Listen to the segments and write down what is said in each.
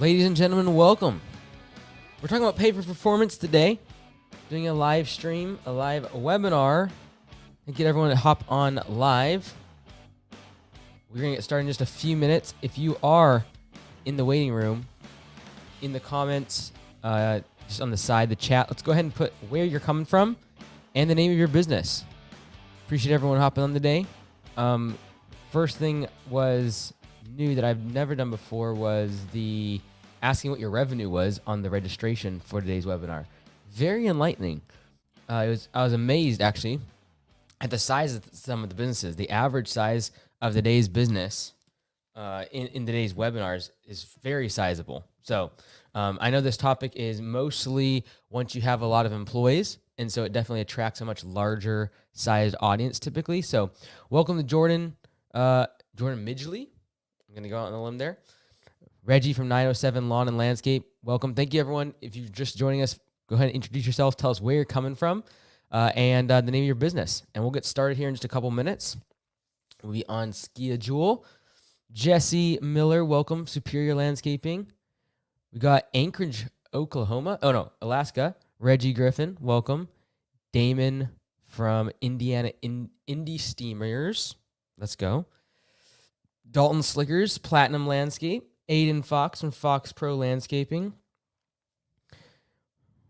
Ladies and gentlemen, welcome. We're talking about pay for performance today. Doing a live stream, a live webinar, and get everyone to hop on live. We're going to get started in just a few minutes. If you are in the waiting room, in the comments, just on the side, the chat, let's go ahead and put where you're coming from and the name of your business. Appreciate everyone hopping on today. First thing was new that I've never done before was the asking what your revenue was on the registration for today's webinar. Very enlightening. I was amazed actually at the size of some of the businesses. The average size of today's business in today's webinars is very sizable. So I know this topic is mostly once you have a lot of employees, and so it definitely attracts a much larger sized audience typically. So welcome to Jordan Midgley. I'm going to go out on the limb there. Reggie from 907 Lawn and Landscape. Welcome. Thank you, everyone. If you're just joining us, go ahead and introduce yourself. Tell us where you're coming from and the name of your business. And we'll get started here in just a couple minutes. We'll be on schedule. Jesse Miller, welcome. Superior Landscaping. We got Anchorage, Alaska. Reggie Griffin, welcome. Damon from Indiana, Indy Steamers. Let's go. Dalton Slickers, Platinum Landscape. Aiden Fox from Fox Pro Landscaping.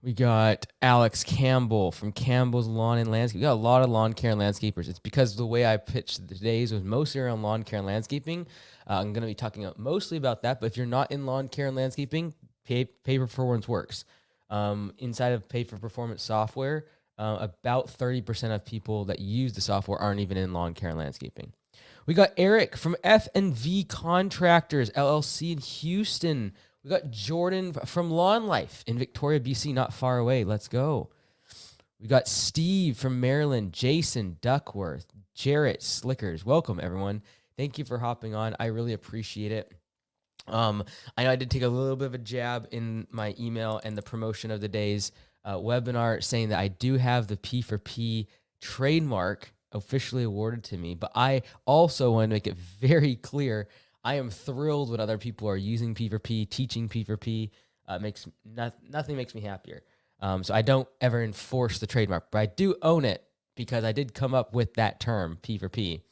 We got Alex Campbell from Campbell's Lawn and Landscape. We got a lot of lawn care and landscapers. It's because the way I pitched today's was mostly around lawn care and landscaping. I'm going to be talking mostly about that, but if you're not in lawn care and landscaping, pay for performance works. Inside of pay for performance software, about 30% of people that use the software aren't even in lawn care and landscaping. We got Eric from F&V Contractors, LLC in Houston. We got Jordan from Lawn Life in Victoria, BC, not far away. Let's go. We got Steve from Maryland, Jason Duckworth, Jarrett Slickers. Welcome, everyone. Thank you for hopping on. I really appreciate it. I know I did take a little bit of a jab in my email and the promotion of the day's webinar saying that I do have the P4P trademark officially awarded to me, but I also want to make it very clear I am thrilled when other people are using P4P, teaching P4P. Nothing makes me happier. So I don't ever enforce the trademark, but I do own it because I did come up with that term P4P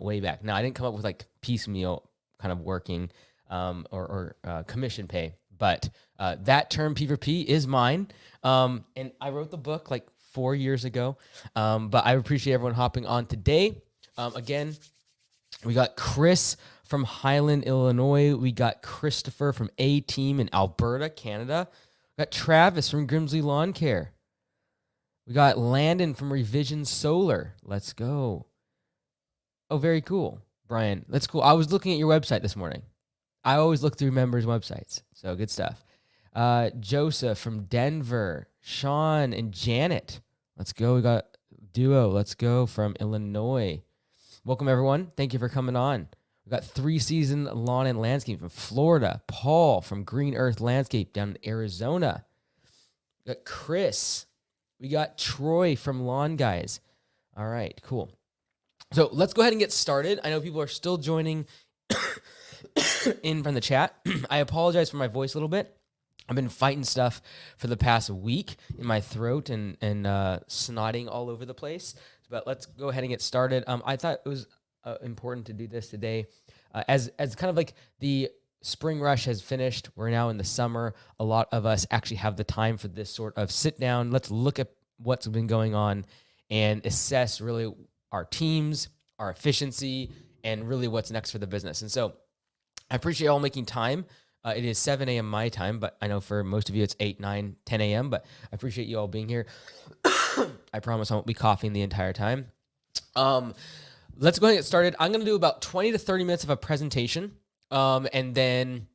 way back. Now I didn't come up with like piecemeal kind of working or commission pay, but that term P4P is mine. And I wrote the book like 4 years ago. But I appreciate everyone hopping on today. Again, we got Chris from Highland, Illinois. We got Christopher from A-Team in Alberta, Canada. We got Travis from Grimsley Lawn Care. We got Landon from Revision Solar. Let's go. Oh, very cool, Brian. That's cool. I was looking at your website this morning. I always look through members' websites, so good stuff. Joseph from Denver. Sean and Janet. Let's go. We got Duo. Let's go from Illinois. Welcome, everyone. Thank you for coming on. We got 3 Season Lawn and Landscape from Florida. Paul from Green Earth Landscape down in Arizona. We got Chris. We got Troy from Lawn Guys. All right, cool. So let's go ahead and get started. I know people are still joining in from the chat. I apologize for my voice a little bit. I've been fighting stuff for the past week in my throat and snotting all over the place. But let's go ahead and get started. I thought it was important to do this today. As kind of like the spring rush has finished, we're now in the summer. A lot of us actually have the time for this sort of sit down. Let's look at what's been going on and assess really our teams, our efficiency, and really what's next for the business. And so I appreciate y'all making time. It is 7 a.m. my time, but I know for most of you it's 8, 9, 10 a.m., but I appreciate you all being here. I promise I won't be coughing the entire time. Let's go ahead and get started. I'm going to do about 20 to 30 minutes of a presentation, and then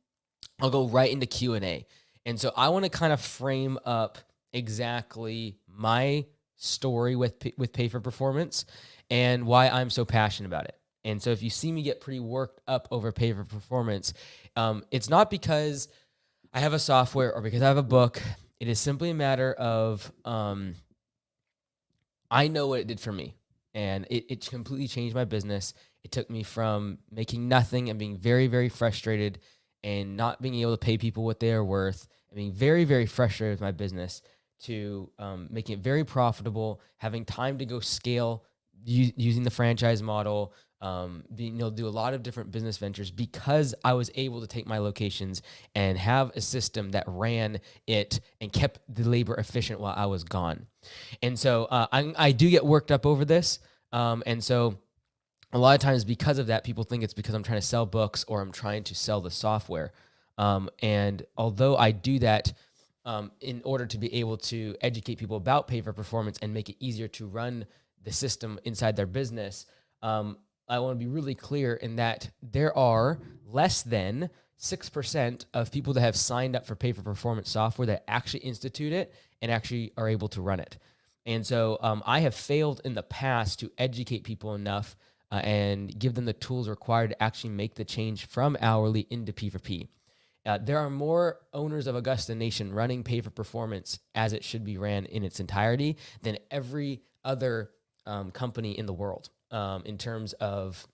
I'll go right into Q&A. And so I want to kind of frame up exactly my story with pay for performance and why I'm so passionate about it. And so if you see me get pretty worked up over pay for performance, it's not because I have a software or because I have a book. It is simply a matter of I know what it did for me. And it completely changed my business. It took me from making nothing and being very, very frustrated and not being able to pay people what they are worth, and being very, very frustrated with my business, to making it very profitable, having time to go scale using the franchise model, being able to do a lot of different business ventures because I was able to take my locations and have a system that ran it and kept the labor efficient while I was gone. And so I do get worked up over this. And so a lot of times because of that, people think it's because I'm trying to sell books or I'm trying to sell the software. And although I do that in order to be able to educate people about pay for performance and make it easier to run the system inside their business, I want to be really clear in that there are less than 6% of people that have signed up for pay for performance software that actually institute it and actually are able to run it. And so I have failed in the past to educate people enough and give them the tools required to actually make the change from hourly into P4P. There are more owners of Augusta Nation running pay for performance as it should be ran in its entirety than every other company in the world in terms of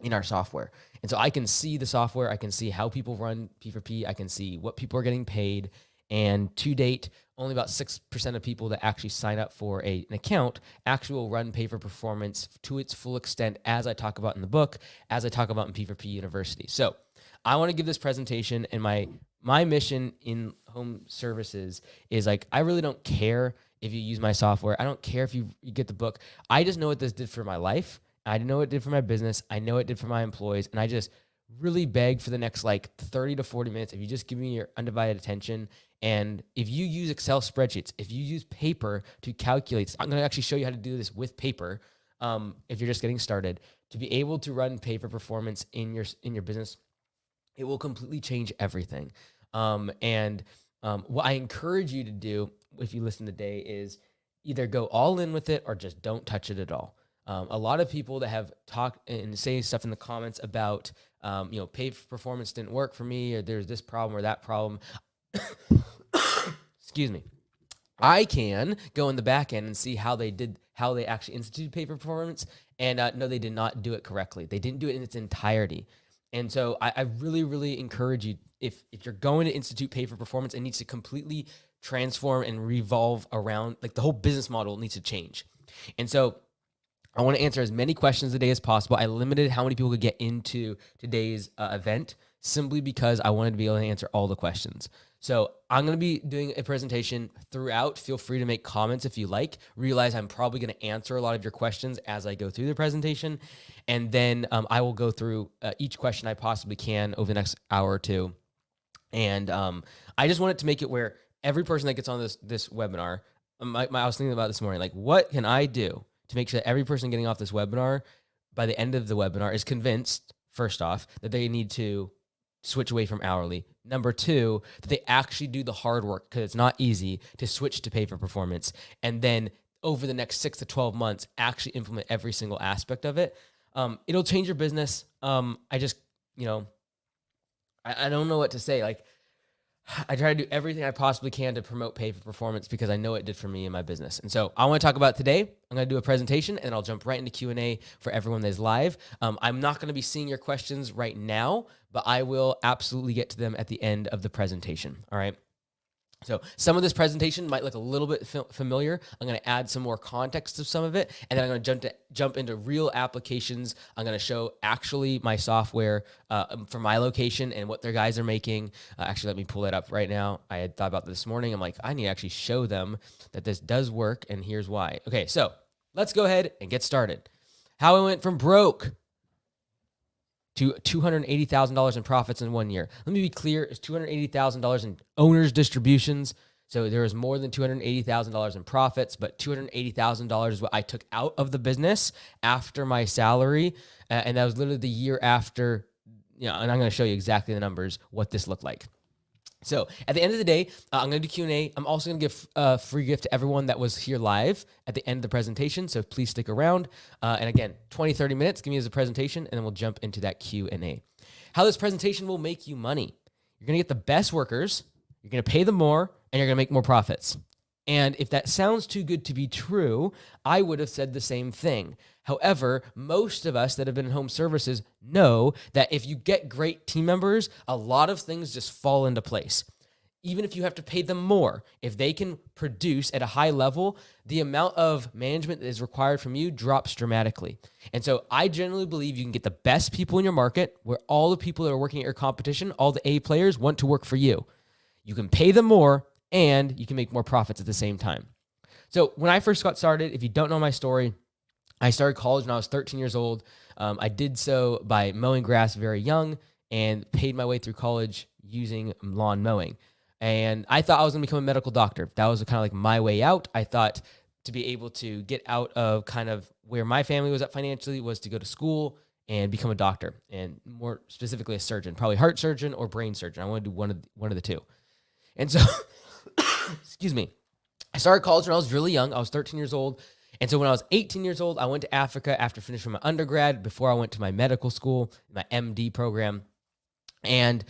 in our software. And so I can see the software, I can see how people run P4P, I can see what people are getting paid. And to date, only about 6% of people that actually sign up for an account actually will run pay for performance to its full extent, as I talk about in the book, as I talk about in P4P University. So I want to give this presentation, and my mission in home services is like, I really don't care if you use my software. I don't care if you get the book. I just know what this did for my life. I know what it did for my business. I know it did for my employees. And I just really beg for the next like 30 to 40 minutes, if you just give me your undivided attention. And if you use Excel spreadsheets, if you use paper to calculate, I'm going to actually show you how to do this with paper. If you're just getting started, to be able to run pay for performance in your business, it will completely change everything. What I encourage you to do, if you listen today, is either go all in with it or just don't touch it at all. A lot of people that have talked and say stuff in the comments about, pay for performance didn't work for me, or there's this problem or that problem. Excuse me. I can go in the back end and see how they actually instituted pay for performance. And no, they did not do it correctly. They didn't do it in its entirety. And so I really, really encourage you, if you're going to institute pay for performance, it needs to completely transform and revolve around, like, the whole business model needs to change. And so I want to answer as many questions today as possible. I limited how many people could get into today's event simply because I wanted to be able to answer all the questions. So I'm going to be doing a presentation throughout. Feel free to make comments if you like. Realize I'm probably going to answer a lot of your questions as I go through the presentation. And then I will go through each question I possibly can over the next hour or two. And I just wanted to make it where every person that gets on this webinar, I was thinking about this morning, like, what can I do to make sure that every person getting off this webinar by the end of the webinar is convinced, first off, that they need to switch away from hourly. Number two, that they actually do the hard work, because it's not easy to switch to pay for performance. And then over the next 6 to 12 months, actually implement every single aspect of it. It'll change your business. I don't know what to say. Like, I try to do everything I possibly can to promote pay for performance because I know it did for me in my business. And so I want to talk about today. I'm going to do a presentation and I'll jump right into Q&A for everyone that's live. I'm not going to be seeing your questions right now, but I will absolutely get to them at the end of the presentation. All right. So some of this presentation might look a little bit familiar. I'm going to add some more context to some of it, and then I'm going to jump into real applications. I'm going to show actually my software for my location and what their guys are making. Actually, let me pull that up right now. I had thought about this morning. I'm like, I need to actually show them that this does work, and here's why. Okay, so let's go ahead and get started. How I went from broke to $280,000 in profits in 1 year. Let me be clear, it's $280,000 in owner's distributions. So there was more than $280,000 in profits, but $280,000 is what I took out of the business after my salary. And that was literally the year after, and I'm going to show you exactly the numbers, what this looked like. So at the end of the day, I'm going to do Q&A. I'm also going to give a free gift to everyone that was here live at the end of the presentation. So please stick around. And again, 20, 30 minutes, give me as a presentation, and then we'll jump into that Q&A. How this presentation will make you money. You're going to get the best workers, you're going to pay them more, and you're going to make more profits. And if that sounds too good to be true, I would have said the same thing. However, most of us that have been in home services know that if you get great team members, a lot of things just fall into place. Even if you have to pay them more, if they can produce at a high level, the amount of management that is required from you drops dramatically. And so I generally believe you can get the best people in your market, where all the people that are working at your competition, all the A players, want to work for you. You can pay them more and you can make more profits at the same time. So when I first got started, if you don't know my story, I started college when I was 13 years old. I did so by mowing grass very young and paid my way through college using lawn mowing. And I thought I was going to become a medical doctor. That was kind of like my way out. I thought to be able to get out of kind of where my family was at financially was to go to school and become a doctor, and more specifically a surgeon, probably heart surgeon or brain surgeon. I want to do one of the two. And so, excuse me, I started college when I was really young. I was 13 years old. And so when I was 18 years old, I went to Africa after finishing my undergrad before I went to my medical school, my MD program. And,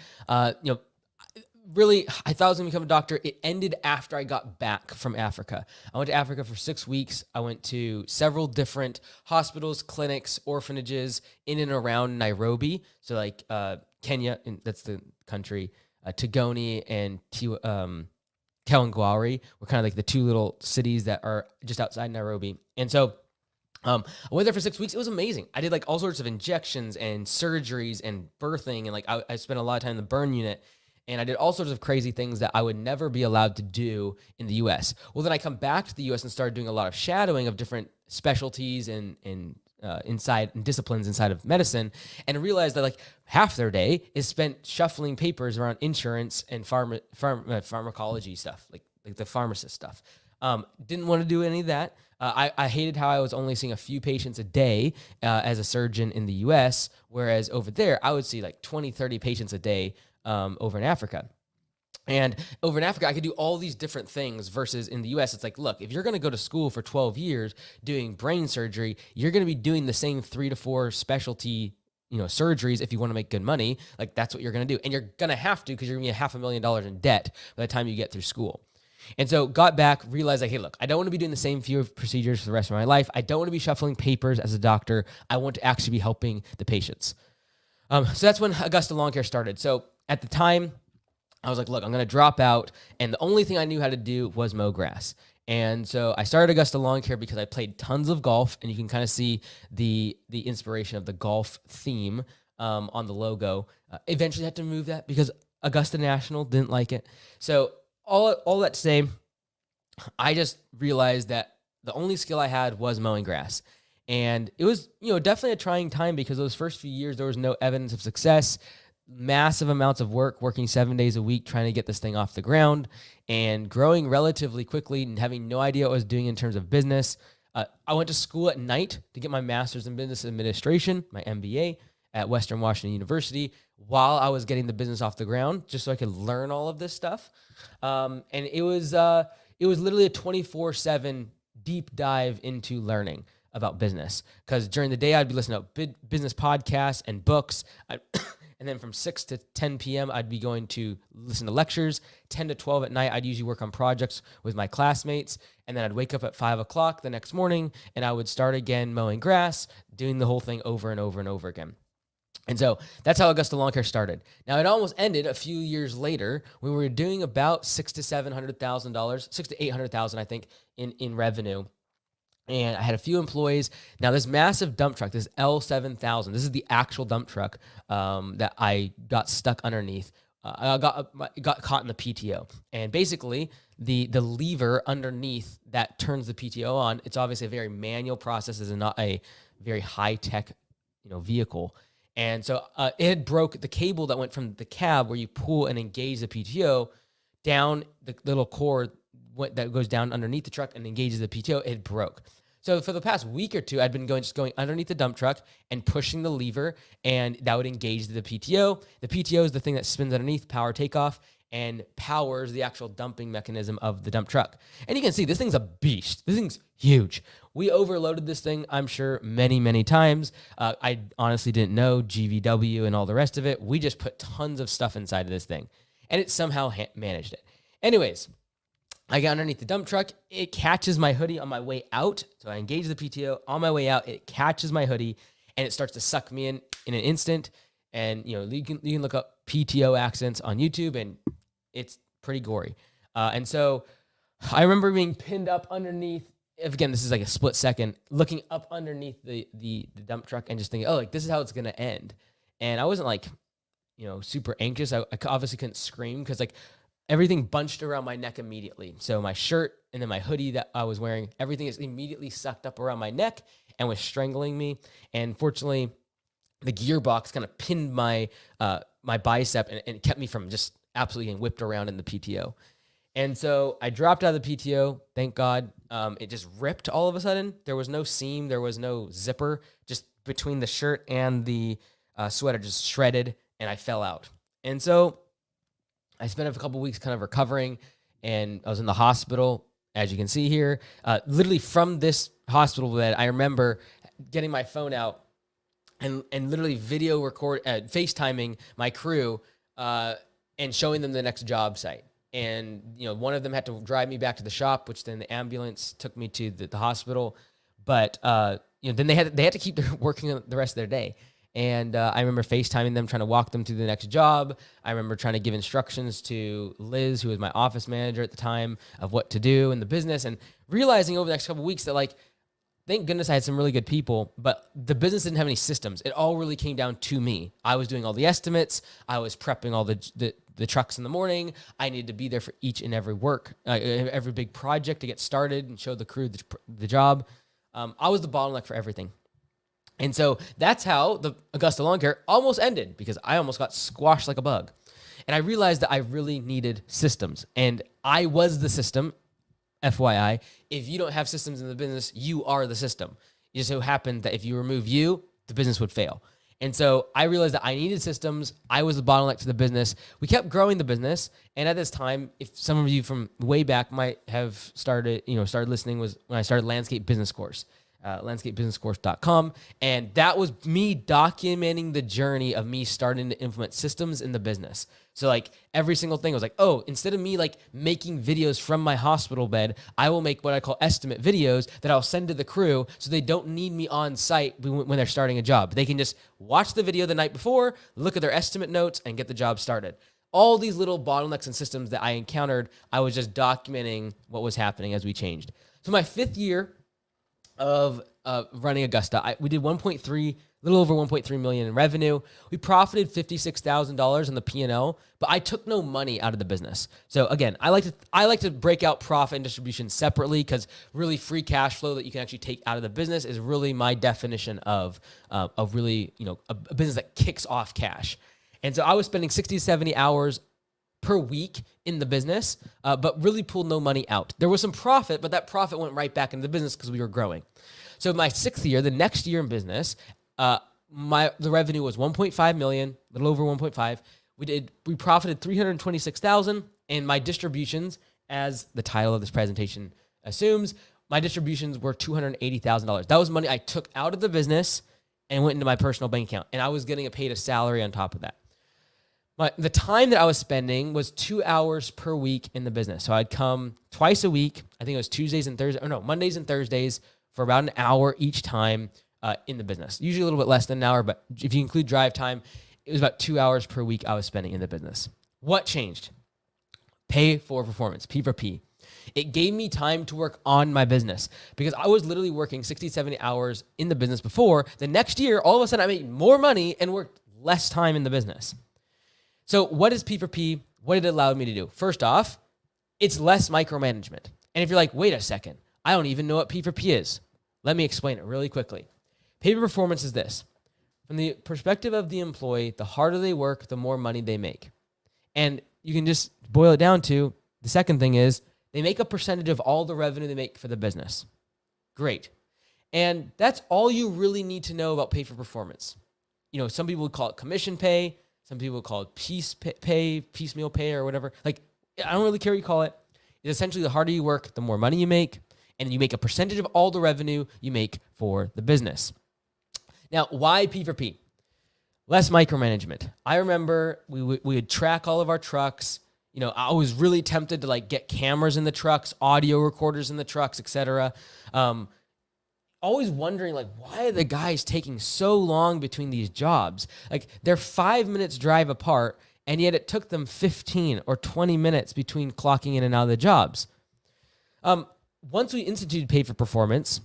really, I thought I was going to become a doctor. It ended after I got back from Africa. I went to Africa for 6 weeks. I went to several different hospitals, clinics, orphanages in and around Nairobi. So like Kenya, and that's the country, Tigoni and Kawangware were kind of like the two little cities that are just outside Nairobi. And so I went there for 6 weeks. It was amazing. I did like all sorts of injections and surgeries and birthing. And like I spent a lot of time in the burn unit. And I did all sorts of crazy things that I would never be allowed to do in the U.S. Well, then I come back to the U.S. and started doing a lot of shadowing of different specialties and disciplines inside of medicine, and realized that like half their day is spent shuffling papers around insurance and pharmacology stuff, like the pharmacist stuff. Didn't want to do any of that. I hated how I was only seeing a few patients a day as a surgeon in the U.S., whereas over there I would see like 20, 30 patients a day over in Africa. And over in Africa, I could do all these different things versus in the US, it's like, look, if you're going to go to school for 12 years doing brain surgery, you're going to be doing the same 3 to 4 specialty, surgeries if you want to make good money. Like that's what you're going to do. And you're going to have to, because you're going to be $500,000 in debt by the time you get through school. And so got back, realized like, hey, look, I don't want to be doing the same few procedures for the rest of my life. I don't want to be shuffling papers as a doctor. I want to actually be helping the patients. So that's when Augusta Lawn Care started. So at the time, I was like, look, I'm going to drop out. And the only thing I knew how to do was mow grass. And so I started Augusta Lawn Care because I played tons of golf. And you can kind of see the inspiration of the golf theme on the logo. Eventually had to move that because Augusta National didn't like it. So all that to say, I just realized that the only skill I had was mowing grass. And it was, definitely a trying time because those first few years, there was no evidence of success. Massive amounts of work, working 7 days a week, trying to get this thing off the ground and growing relatively quickly and having no idea what I was doing in terms of business. I went to school at night to get my master's in business administration, my MBA at Western Washington University, while I was getting the business off the ground, just so I could learn all of this stuff. And it was literally a 24/7 deep dive into learning about business. Because during the day, I'd be listening to business podcasts and books. And then from 6 to 10 p.m., I'd be going to listen to lectures. 10 to 12 at night, I'd usually work on projects with my classmates. And then I'd wake up at 5 o'clock the next morning, and I would start again mowing grass, doing the whole thing over and over and over again. And so that's how Augusta Lawn Care started. Now, it almost ended a few years later when we were doing about $600,000 to $700,000, $600,000 to $800,000, I think, in revenue. And I had a few employees. Now, this massive dump truck, this L7000, this is the actual dump truck that I got stuck underneath. I got caught in the PTO. And basically, the lever underneath that turns the PTO on, it's obviously a very manual process. It's not a very high-tech vehicle. And so it had broke the cable that went from the cab where you pull and engage the PTO down the little cord that goes down underneath the truck and engages the PTO. It broke. So for the past week or two, I'd been going underneath the dump truck and pushing the lever, and that would engage the PTO. The PTO is the thing that spins underneath, power takeoff, and powers the actual dumping mechanism of the dump truck. And you can see this thing's a beast. This thing's huge. We overloaded this thing, I'm sure, many, many times. I honestly didn't know GVW and all the rest of it. We just put tons of stuff inside of this thing, and it somehow managed it. Anyways, I get underneath the dump truck. It catches my hoodie on my way out. So I engage the PTO. On my way out, it catches my hoodie and it starts to suck me in an instant. And, you can look up PTO accidents on YouTube and it's pretty gory. And so I remember being pinned up underneath. Again, this is like a split second, looking up underneath the dump truck and just thinking, oh, like this is how it's going to end. And I wasn't like, super anxious. I obviously couldn't scream because like everything bunched around my neck immediately. So my shirt and then my hoodie that I was wearing, everything is immediately sucked up around my neck and was strangling me. And fortunately, the gearbox kind of pinned my bicep and kept me from just absolutely getting whipped around in the PTO. And so I dropped out of the PTO. Thank God. It just ripped all of a sudden. There was no seam. There was no zipper. Just between the shirt and the sweater just shredded, and I fell out. And so I spent a couple weeks kind of recovering, and I was in the hospital, as you can see here. Literally from this hospital bed, I remember getting my phone out and literally FaceTiming my crew and showing them the next job site. And, one of them had to drive me back to the shop, which then the ambulance took me to the hospital. But, then they had to keep working the rest of their day. And I remember FaceTiming them, trying to walk them through the next job. I remember trying to give instructions to Liz, who was my office manager at the time, of what to do in the business, and realizing over the next couple of weeks that, like, thank goodness I had some really good people, but the business didn't have any systems. It all really came down to me. I was doing all the estimates. I was prepping all the trucks in the morning. I needed to be there for each and every every big project to get started and show the crew the job. I was the bottleneck for everything. And so that's how the Augusta Lawn Care almost ended, because I almost got squashed like a bug. And I realized that I really needed systems. And I was the system, FYI. If you don't have systems in the business, you are the system. It just so happened that if you remove you, the business would fail. And so I realized that I needed systems. I was the bottleneck to the business. We kept growing the business. And at this time, if some of you from way back might have started listening, was when I started Landscape Business Course. landscapebusinesscourse.com. And that was me documenting the journey of me starting to implement systems in the business. So like every single thing was like, oh, instead of me like making videos from my hospital bed, I will make what I call estimate videos that I'll send to the crew so they don't need me on site when they're starting a job. They can just watch the video the night before, look at their estimate notes, and get the job started. All these little bottlenecks and systems that I encountered, I was just documenting what was happening as we changed. So my 5th year of running Augusta, we did a little over 1.3 million in revenue. We profited $56,000 on the P&L, but I took no money out of the business. So again, I like to break out profit and distribution separately, because really free cash flow that you can actually take out of the business is really my definition of really, a business that kicks off cash. And so I was spending 60 to 70 hours per week in the business, but really pulled no money out. There was some profit, but that profit went right back into the business because we were growing. So my 6th year, the next year in business, the revenue was 1.5 million, a little over 1.5. We profited 326,000, and my distributions, as the title of this presentation assumes, my distributions were $280,000. That was money I took out of the business and went into my personal bank account, and I was getting paid a salary on top of that. The time that I was spending was 2 hours per week in the business. So I'd come twice a week. I think it was Mondays and Thursdays for about an hour each time in the business. Usually a little bit less than an hour, but if you include drive time, it was about 2 hours per week I was spending in the business. What changed? Pay for performance, P for P. It gave me time to work on my business, because I was literally working 60, 70 hours in the business before. The next year, all of a sudden I made more money and worked less time in the business. So what is P for P? What did it allow me to do? First off, it's less micromanagement. And if you're like, wait a second, I don't even know what P for P is, let me explain it really quickly. Pay for performance is this. From the perspective of the employee, the harder they work, the more money they make. And you can just boil it down to, the second thing is, they make a percentage of all the revenue they make for the business. Great. And that's all you really need to know about pay for performance. Some people would call it commission pay. Some people would call it piecemeal pay, or whatever. Like, I don't really care what you call it. It's essentially the harder you work, the more money you make, and you make a percentage of all the revenue you make for the business. Now, why P for P? Less micromanagement. I remember we would track all of our trucks. I was really tempted to like get cameras in the trucks, audio recorders in the trucks, etc. Always wondering like, why are the guys taking so long between these jobs? Like they're 5 minutes drive apart, and yet it took them 15 or 20 minutes between clocking in and out of the jobs. Once we instituted pay for performance,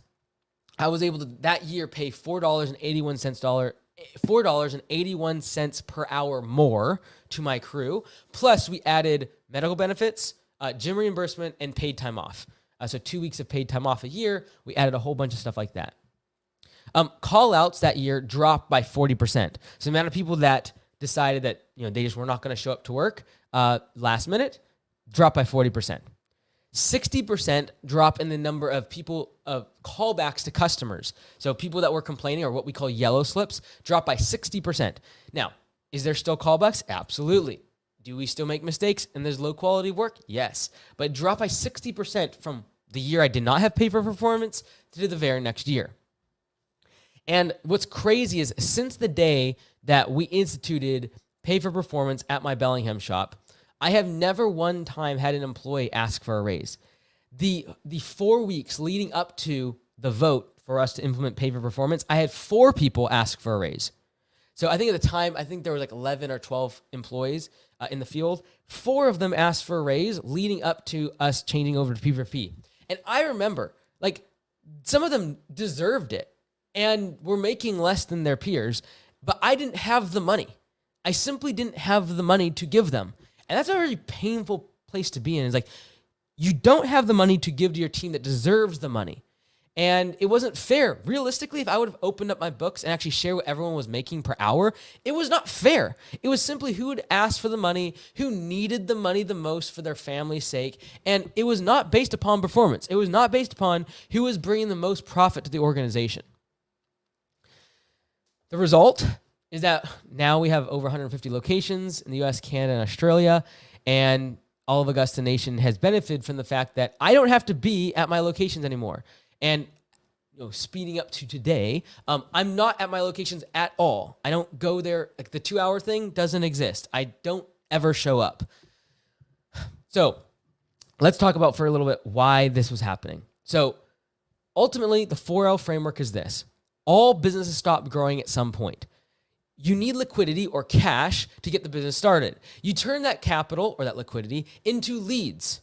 I was able to that year pay $4.81 per hour more to my crew. Plus, we added medical benefits, gym reimbursement, and paid time off. So 2 weeks of paid time off a year. We added a whole bunch of stuff like that. Call outs that year dropped by 40%. So the amount of people that decided that they just were not going to show up to work last minute dropped by 40%. 60% drop in the number of people of callbacks to customers. So people that were complaining, or what we call yellow slips, dropped by 60%. Now, is there still callbacks? Absolutely. Do we still make mistakes and there's low quality work? Yes. But it dropped by 60% from the year I did not have pay for performance to the very next year. And what's crazy is since the day that we instituted pay for performance at my Bellingham shop, I have never one time had an employee ask for a raise. The 4 weeks leading up to the vote for us to implement pay for performance, I had 4 people ask for a raise. So I think at the time, there was like 11 or 12 employees in the field. 4 of them asked for a raise leading up to us changing over to P4P. And I remember, like, some of them deserved it and were making less than their peers, but I didn't have the money. I simply didn't have the money to give them. And that's a very painful place to be in. It's like, you don't have the money to give to your team that deserves the money. And it wasn't fair. Realistically, if I would have opened up my books and actually shared what everyone was making per hour, it was not fair. It was simply who would ask for the money, who needed the money the most for their family's sake. And it was not based upon performance. It was not based upon who was bringing the most profit to the organization. The result is that now we have over 150 locations in the US, Canada, and Australia, and all of Augusta Nation has benefited from the fact that I don't have to be at my locations anymore. And speeding up to today, I'm not at my locations at all. I don't go there. Like the 2-hour thing doesn't exist. I don't ever show up. So let's talk about for a little bit why this was happening. So ultimately, the 4L framework is this. All businesses stop growing at some point. You need liquidity or cash to get the business started. You turn that capital or that liquidity into leads.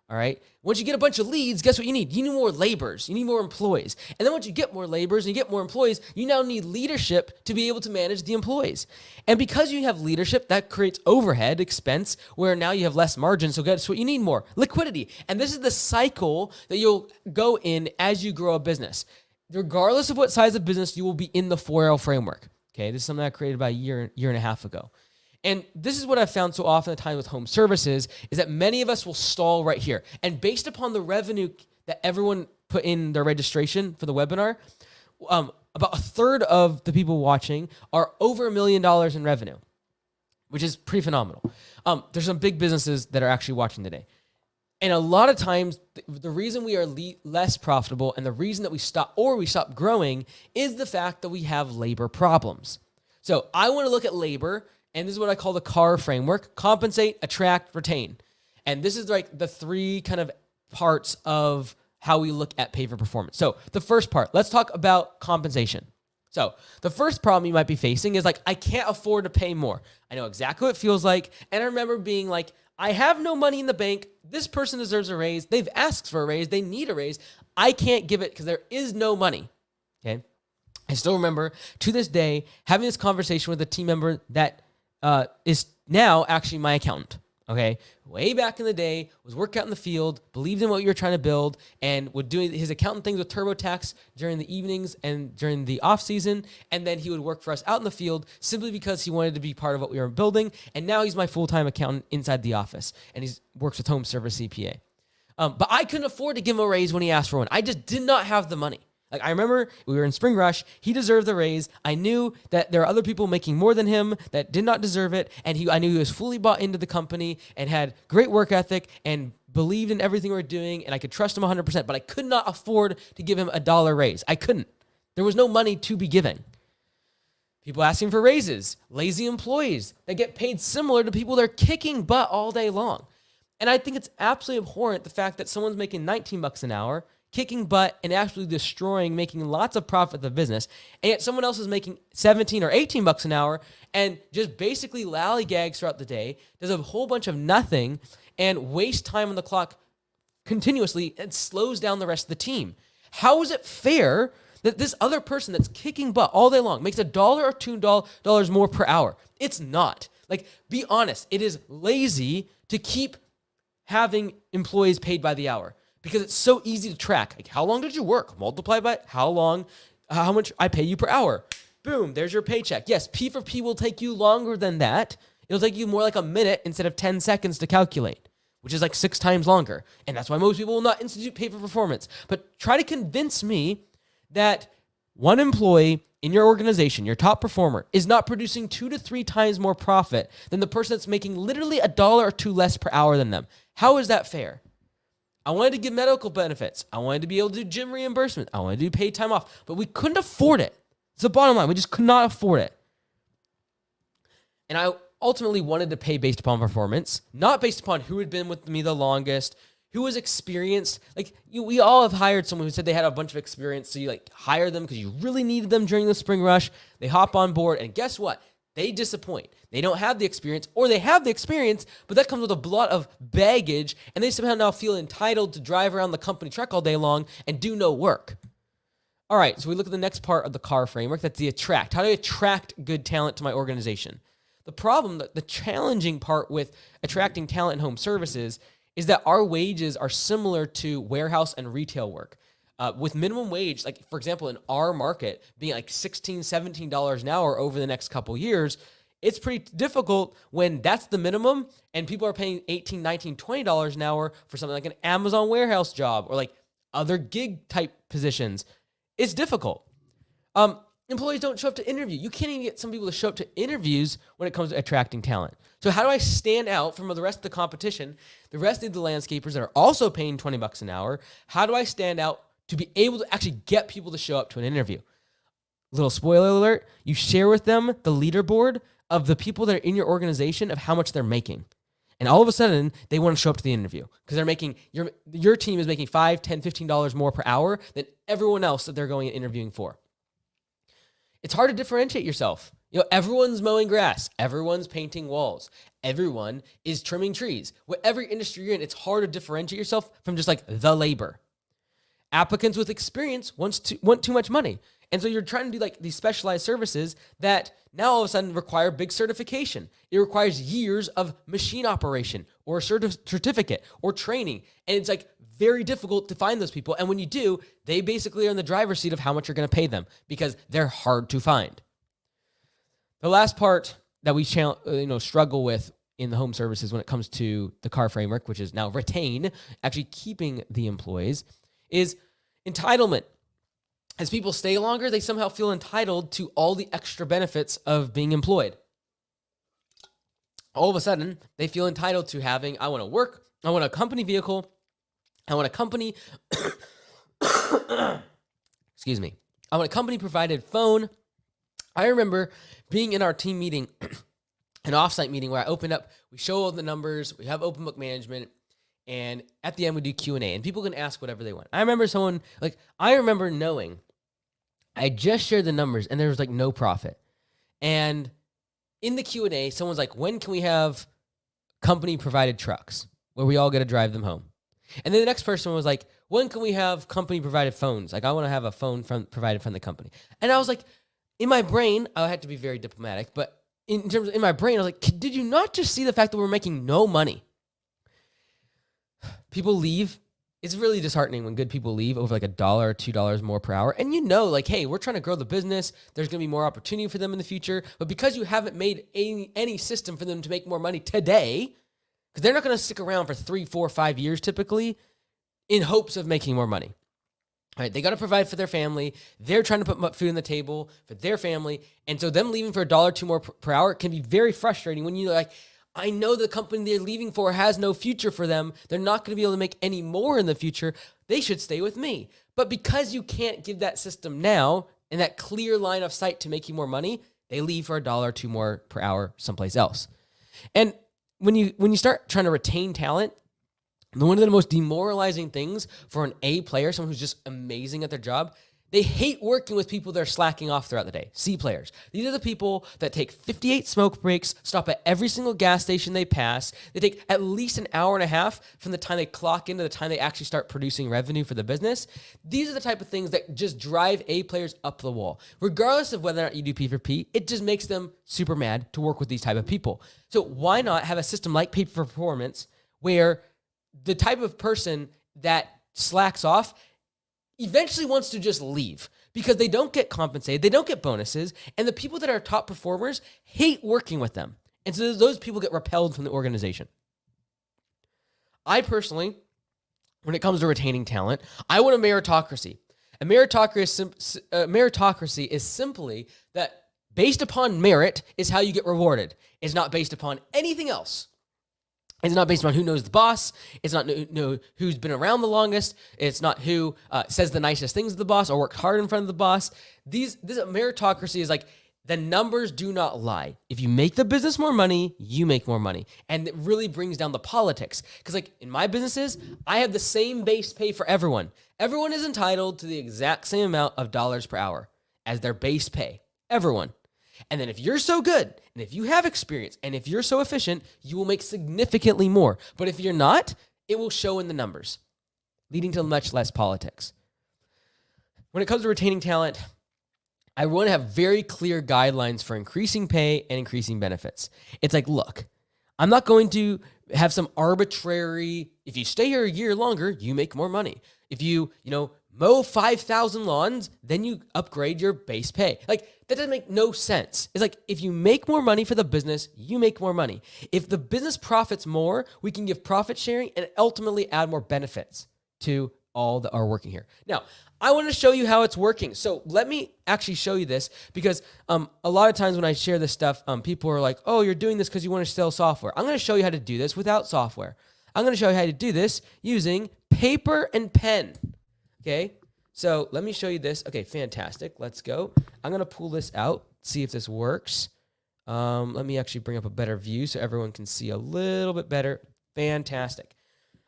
All right. Once you get a bunch of leads, guess what you need? You need more laborers. You need more employees. And then once you get more laborers and you get more employees, you now need leadership to be able to manage the employees. And because you have leadership, that creates overhead expense where now you have less margin. So guess what you need? More liquidity. And this is the cycle that you'll go in as you grow a business. Regardless of what size of business, you will be in the 4L framework. Okay, this is something I created about a year and a half ago. And this is what I've found so often at times with home services is that many of us will stall right here. And based upon the revenue that everyone put in their registration for the webinar, about a third of the people watching are over $1 million in revenue, which is pretty phenomenal. There's some big businesses that are actually watching today. And a lot of times, the reason we are less profitable and the reason that we stop growing is the fact that we have labor problems. So I want to look at labor, and this is what I call the CAR framework: compensate, attract, retain. And this is like the 3 kind of parts of how we look at pay for performance. So the first part, let's talk about compensation. So the first problem you might be facing is like, I can't afford to pay more. I know exactly what it feels like. And I remember being like, I have no money in the bank. This person deserves a raise. They've asked for a raise. They need a raise. I can't give it because there is no money. Okay. I still remember to this day having this conversation with a team member that is now actually my accountant. Okay. Way back in the day, was working out in the field, believed in what you were trying to build, and would do his accountant things with TurboTax during the evenings and during the off season. And then he would work for us out in the field simply because he wanted to be part of what we were building. And now he's my full-time accountant inside the office, and he works with home service CPA. But I couldn't afford to give him a raise when he asked for one. I just did not have the money. Like, I remember we were in spring rush. He deserved the raise. I knew that there are other people making more than him that did not deserve it. And I knew he was fully bought into the company and had great work ethic and believed in everything we were doing. And I could trust him 100%, but I could not afford to give him a dollar raise. I couldn't. There was no money to be given. People asking for raises, lazy employees that get paid similar to people that are kicking butt all day long. And I think it's absolutely abhorrent the fact that someone's making 19 bucks an hour, kicking butt and absolutely destroying, making lots of profit of the business, and yet someone else is making 17 or 18 bucks an hour and just basically lollygags throughout the day, does a whole bunch of nothing, and wastes time on the clock continuously and slows down the rest of the team. How is it fair that this other person that's kicking butt all day long makes $1 or $2 more per hour? It's not. Like, be honest. It is lazy to keep having employees paid by the hour because it's so easy to track. Like, how long did you work? Multiply by how much I pay you per hour. Boom, there's your paycheck. Yes, P for P will take you longer than that. It'll take you more like a minute instead of 10 seconds to calculate, which is like 6 times longer. And that's why most people will not institute pay for performance. But try to convince me that one employee in your organization, your top performer, is not producing 2 to 3 times more profit than the person that's making literally $1 or $2 less per hour than them. How is that fair? I wanted to give medical benefits. I wanted to be able to do gym reimbursement. I wanted to do paid time off, but we couldn't afford it. It's the bottom line. We just could not afford it. And I ultimately wanted to pay based upon performance, not based upon who had been with me the longest, who was experienced. Like, we all have hired someone who said they had a bunch of experience, so you like hire them because you really needed them during the spring rush. They hop on board, and guess what? They disappoint. They don't have the experience, or they have the experience, but that comes with a lot of baggage, and they somehow now feel entitled to drive around the company truck all day long and do no work. All right, so we look at the next part of the CAR framework. That's the attract. How do I attract good talent to my organization? The problem, the challenging part with attracting talent in home services is that our wages are similar to warehouse and retail work. With minimum wage, like for example, in our market being like $16, $17 an hour over the next couple years, it's pretty difficult when that's the minimum and people are paying $18, $19, $20 an hour for something like an Amazon warehouse job or like other gig type positions. It's difficult. Employees don't show up to interview. You can't even get some people to show up to interviews when it comes to attracting talent. So how do I stand out from the rest of the competition, the rest of the landscapers that are also paying 20 bucks an hour? How do I stand out to be able to actually get people to show up to an interview? Little spoiler alert, you share with them the leaderboard of the people that are in your organization of how much they're making. And all of a sudden, they want to show up to the interview because they're making, your team is making $5, $10, $15 more per hour than everyone else that they're going and interviewing for. It's hard to differentiate yourself. Everyone's mowing grass. Everyone's painting walls. Everyone is trimming trees. Whatever industry you're in, it's hard to differentiate yourself from just like the labor. Applicants with experience want too much money. And so you're trying to do like these specialized services that now all of a sudden require big certification. It requires years of machine operation or a certificate or training. And it's like very difficult to find those people. And when you do, they basically are in the driver's seat of how much you're going to pay them because they're hard to find. The last part that we struggle with in the home services when it comes to the CAR framework, which is now retain, actually keeping the employees, is entitlement. As people stay longer, they somehow feel entitled to all the extra benefits of being employed. All of a sudden, they feel entitled to having, I want to work, I want a company vehicle, I want a company, excuse me, I want a company provided phone. I remember being in our team meeting, an offsite meeting where I opened up, we show all the numbers, we have open book management, and at the end we do Q&A, and people can ask whatever they want. I remember knowing, I just shared the numbers, and there was like no profit. And in the Q&A, someone's like, when can we have company-provided trucks where we all get to drive them home? And then the next person was like, when can we have company-provided phones? Like, I want to have a phone provided from the company. And I was like, in my brain, I had to be very diplomatic, but in my brain, I was like, did you not just see the fact that we're making no money? People leave. It's really disheartening when good people leave over like $1 or $2 more per hour. And like, hey, we're trying to grow the business. There's going to be more opportunity for them in the future. But because you haven't made any system for them to make more money today, because they're not going to stick around for 3, 4, 5 years typically in hopes of making more money. All right, they got to provide for their family. They're trying to put food on the table for their family. And so them leaving for $1 or $2 more per hour can be very frustrating when you're like, I know the company they're leaving for has no future for them. They're not going to be able to make any more in the future. They should stay with me. But because you can't give that system now and that clear line of sight to making more money, they leave for $1 or $2 more per hour someplace else. And when you start trying to retain talent, One of the most demoralizing things for an A player, someone who's just amazing at their job, they hate working with people that are slacking off throughout the day. C players. These are the people that take 58 smoke breaks, stop at every single gas station they pass. They take at least an hour and a half from the time they clock in to the time they actually start producing revenue for the business. These are the type of things that just drive A players up the wall. Regardless of whether or not you do P for P, it just makes them super mad to work with these type of people. So why not have a system like Pay for Performance where the type of person that slacks off eventually wants to just leave because they don't get compensated, they don't get bonuses, and the people that are top performers hate working with them. And so those people get repelled from the organization. I personally, when it comes to retaining talent, I want a meritocracy. A meritocracy is simply that based upon merit is how you get rewarded. It's not based upon anything else. It's not based on who knows the boss. It's not who's been around the longest. It's not who says the nicest things to the boss or worked hard in front of the boss. This meritocracy is like the numbers do not lie. If you make the business more money, you make more money. And it really brings down the politics. Because like in my businesses, I have the same base pay for everyone. Everyone is entitled to the exact same amount of dollars per hour as their base pay. Everyone. And then if you're so good, and if you have experience, and if you're so efficient, you will make significantly more. But if you're not, it will show in the numbers, leading to much less politics. When it comes to retaining talent, I want to have very clear guidelines for increasing pay and increasing benefits. It's like, look, I'm not going to have some arbitrary, if you stay here a year longer, you make more money. If you mow 5,000 lawns, then you upgrade your base pay. Like, that doesn't make no sense. It's like, if you make more money for the business, you make more money. If the business profits more, we can give profit sharing and ultimately add more benefits to all that are working here. Now, I want to show you how it's working. So let me actually show you this because a lot of times when I share this stuff, people are like, oh, you're doing this because you want to sell software. I'm going to show you how to do this without software. I'm going to show you how to do this using paper and pen. Okay, so let me show you this. Okay, fantastic. Let's go. I'm going to pull this out, see if this works. Let me actually bring up a better view so everyone can see a little bit better. Fantastic.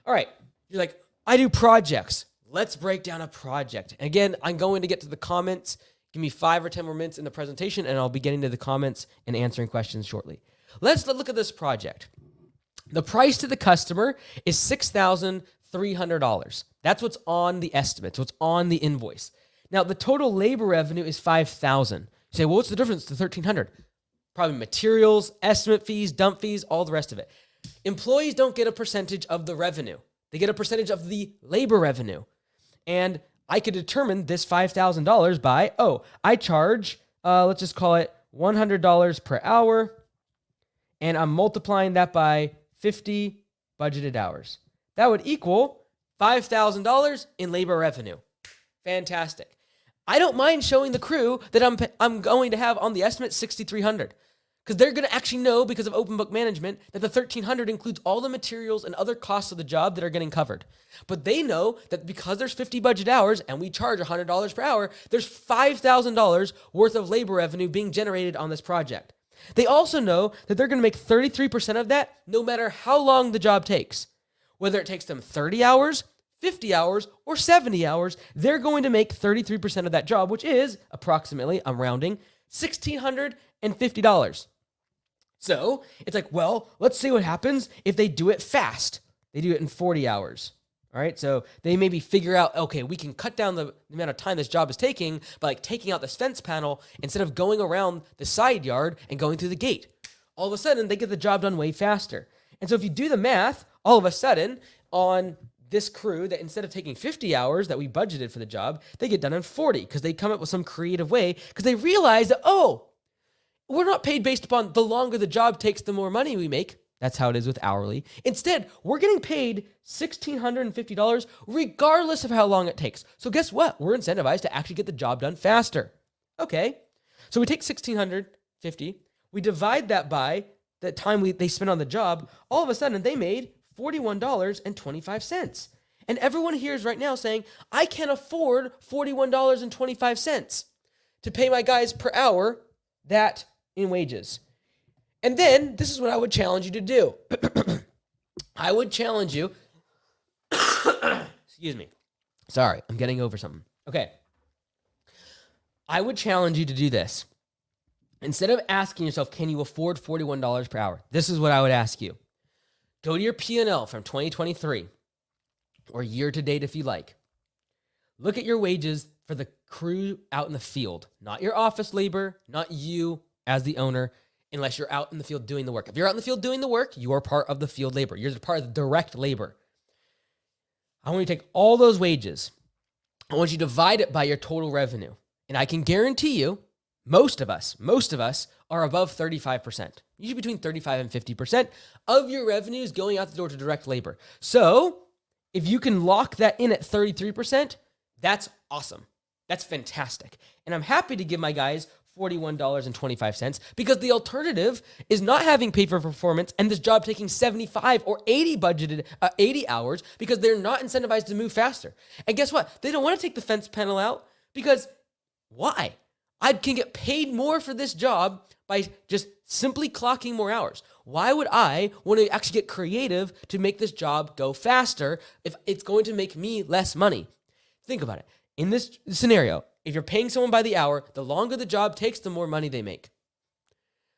All right, you're like, I do projects. Let's break down a project. Again, I'm going to get to the comments. Give me 5 or 10 more minutes in the presentation, and I'll be getting to the comments and answering questions shortly. Let's look at this project. The price to the customer is $6,300. That's what's on the estimate. So what's on the invoice. Now, the total labor revenue is $5,000. You say, well, what's the difference to $1,300? Probably materials, estimate fees, dump fees, all the rest of it. Employees don't get a percentage of the revenue. They get a percentage of the labor revenue. And I could determine this $5,000 by, I charge, let's just call it $100 per hour. And I'm multiplying that by 50 budgeted hours. That would equal $5,000 in labor revenue. Fantastic. I don't mind showing the crew that I'm going to have on the estimate $6,300 because they're going to actually know because of open book management that the $1,300 includes all the materials and other costs of the job that are getting covered. But they know that because there's 50 budget hours and we charge $100 per hour, there's $5,000 worth of labor revenue being generated on this project. They also know that they're going to make 33% of that no matter how long the job takes. Whether it takes them 30 hours, 50 hours, or 70 hours, they're going to make 33% of that job, which is approximately, I'm rounding, $1,650. So it's like, well, let's see what happens if they do it fast. They do it in 40 hours. All right, so they maybe figure out, okay, we can cut down the amount of time this job is taking by like taking out this fence panel instead of going around the side yard and going through the gate. All of a sudden, they get the job done way faster. And so if you do the math, all of a sudden, on this crew, that instead of taking 50 hours that we budgeted for the job, they get done in 40 because they come up with some creative way because they realize that, we're not paid based upon the longer the job takes, the more money we make. That's how it is with hourly. Instead, we're getting paid $1,650 regardless of how long it takes. So guess what? We're incentivized to actually get the job done faster. Okay. So we take $1,650, we divide that by the time they spent on the job. All of a sudden, they made $41.25. And everyone here is right now saying, I can't afford $41.25 to pay my guys per hour that in wages. And then this is what I would challenge you to do. I would challenge you Excuse me. Sorry, I'm getting over something. Okay. I would challenge you to do this. Instead of asking yourself, can you afford $41 per hour? This is what I would ask you. Go to your P&L from 2023 or year to date if you like. Look at your wages for the crew out in the field, not your office labor, not you as the owner, unless you're out in the field doing the work. If you're out in the field doing the work, you are part of the field labor. You're part of the direct labor. I want you to take all those wages. I want you to divide it by your total revenue. And I can guarantee you, most of us are above 35%. Usually between 35 and 50% of your revenues going out the door to direct labor. So if you can lock that in at 33%, that's awesome. That's fantastic. And I'm happy to give my guys $41.25 because the alternative is not having pay for performance and this job taking 75 or 80 budgeted 80 hours because they're not incentivized to move faster. And guess what? They don't want to take the fence panel out because why? I can get paid more for this job by just simply clocking more hours. Why would I want to actually get creative to make this job go faster if it's going to make me less money? Think about it. In this scenario, if you're paying someone by the hour, the longer the job takes, the more money they make.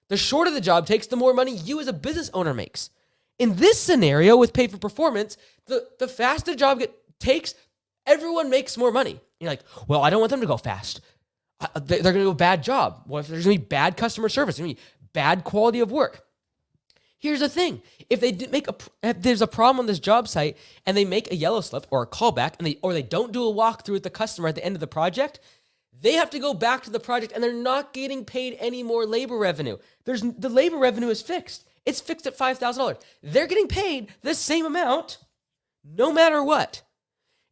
The shorter the job takes, the more money you as a business owner makes. In this scenario with pay for performance, the faster the job takes, everyone makes more money. You're like, well, I don't want them to go fast. They're going to do a bad job. What if there's going to be bad customer service? There's going to be bad quality of work. Here's the thing. If there's a problem on this job site and they make a yellow slip or a callback or they don't do a walkthrough with the customer at the end of the project, they have to go back to the project and they're not getting paid any more labor revenue. The labor revenue is fixed. It's fixed at $5,000. They're getting paid the same amount no matter what.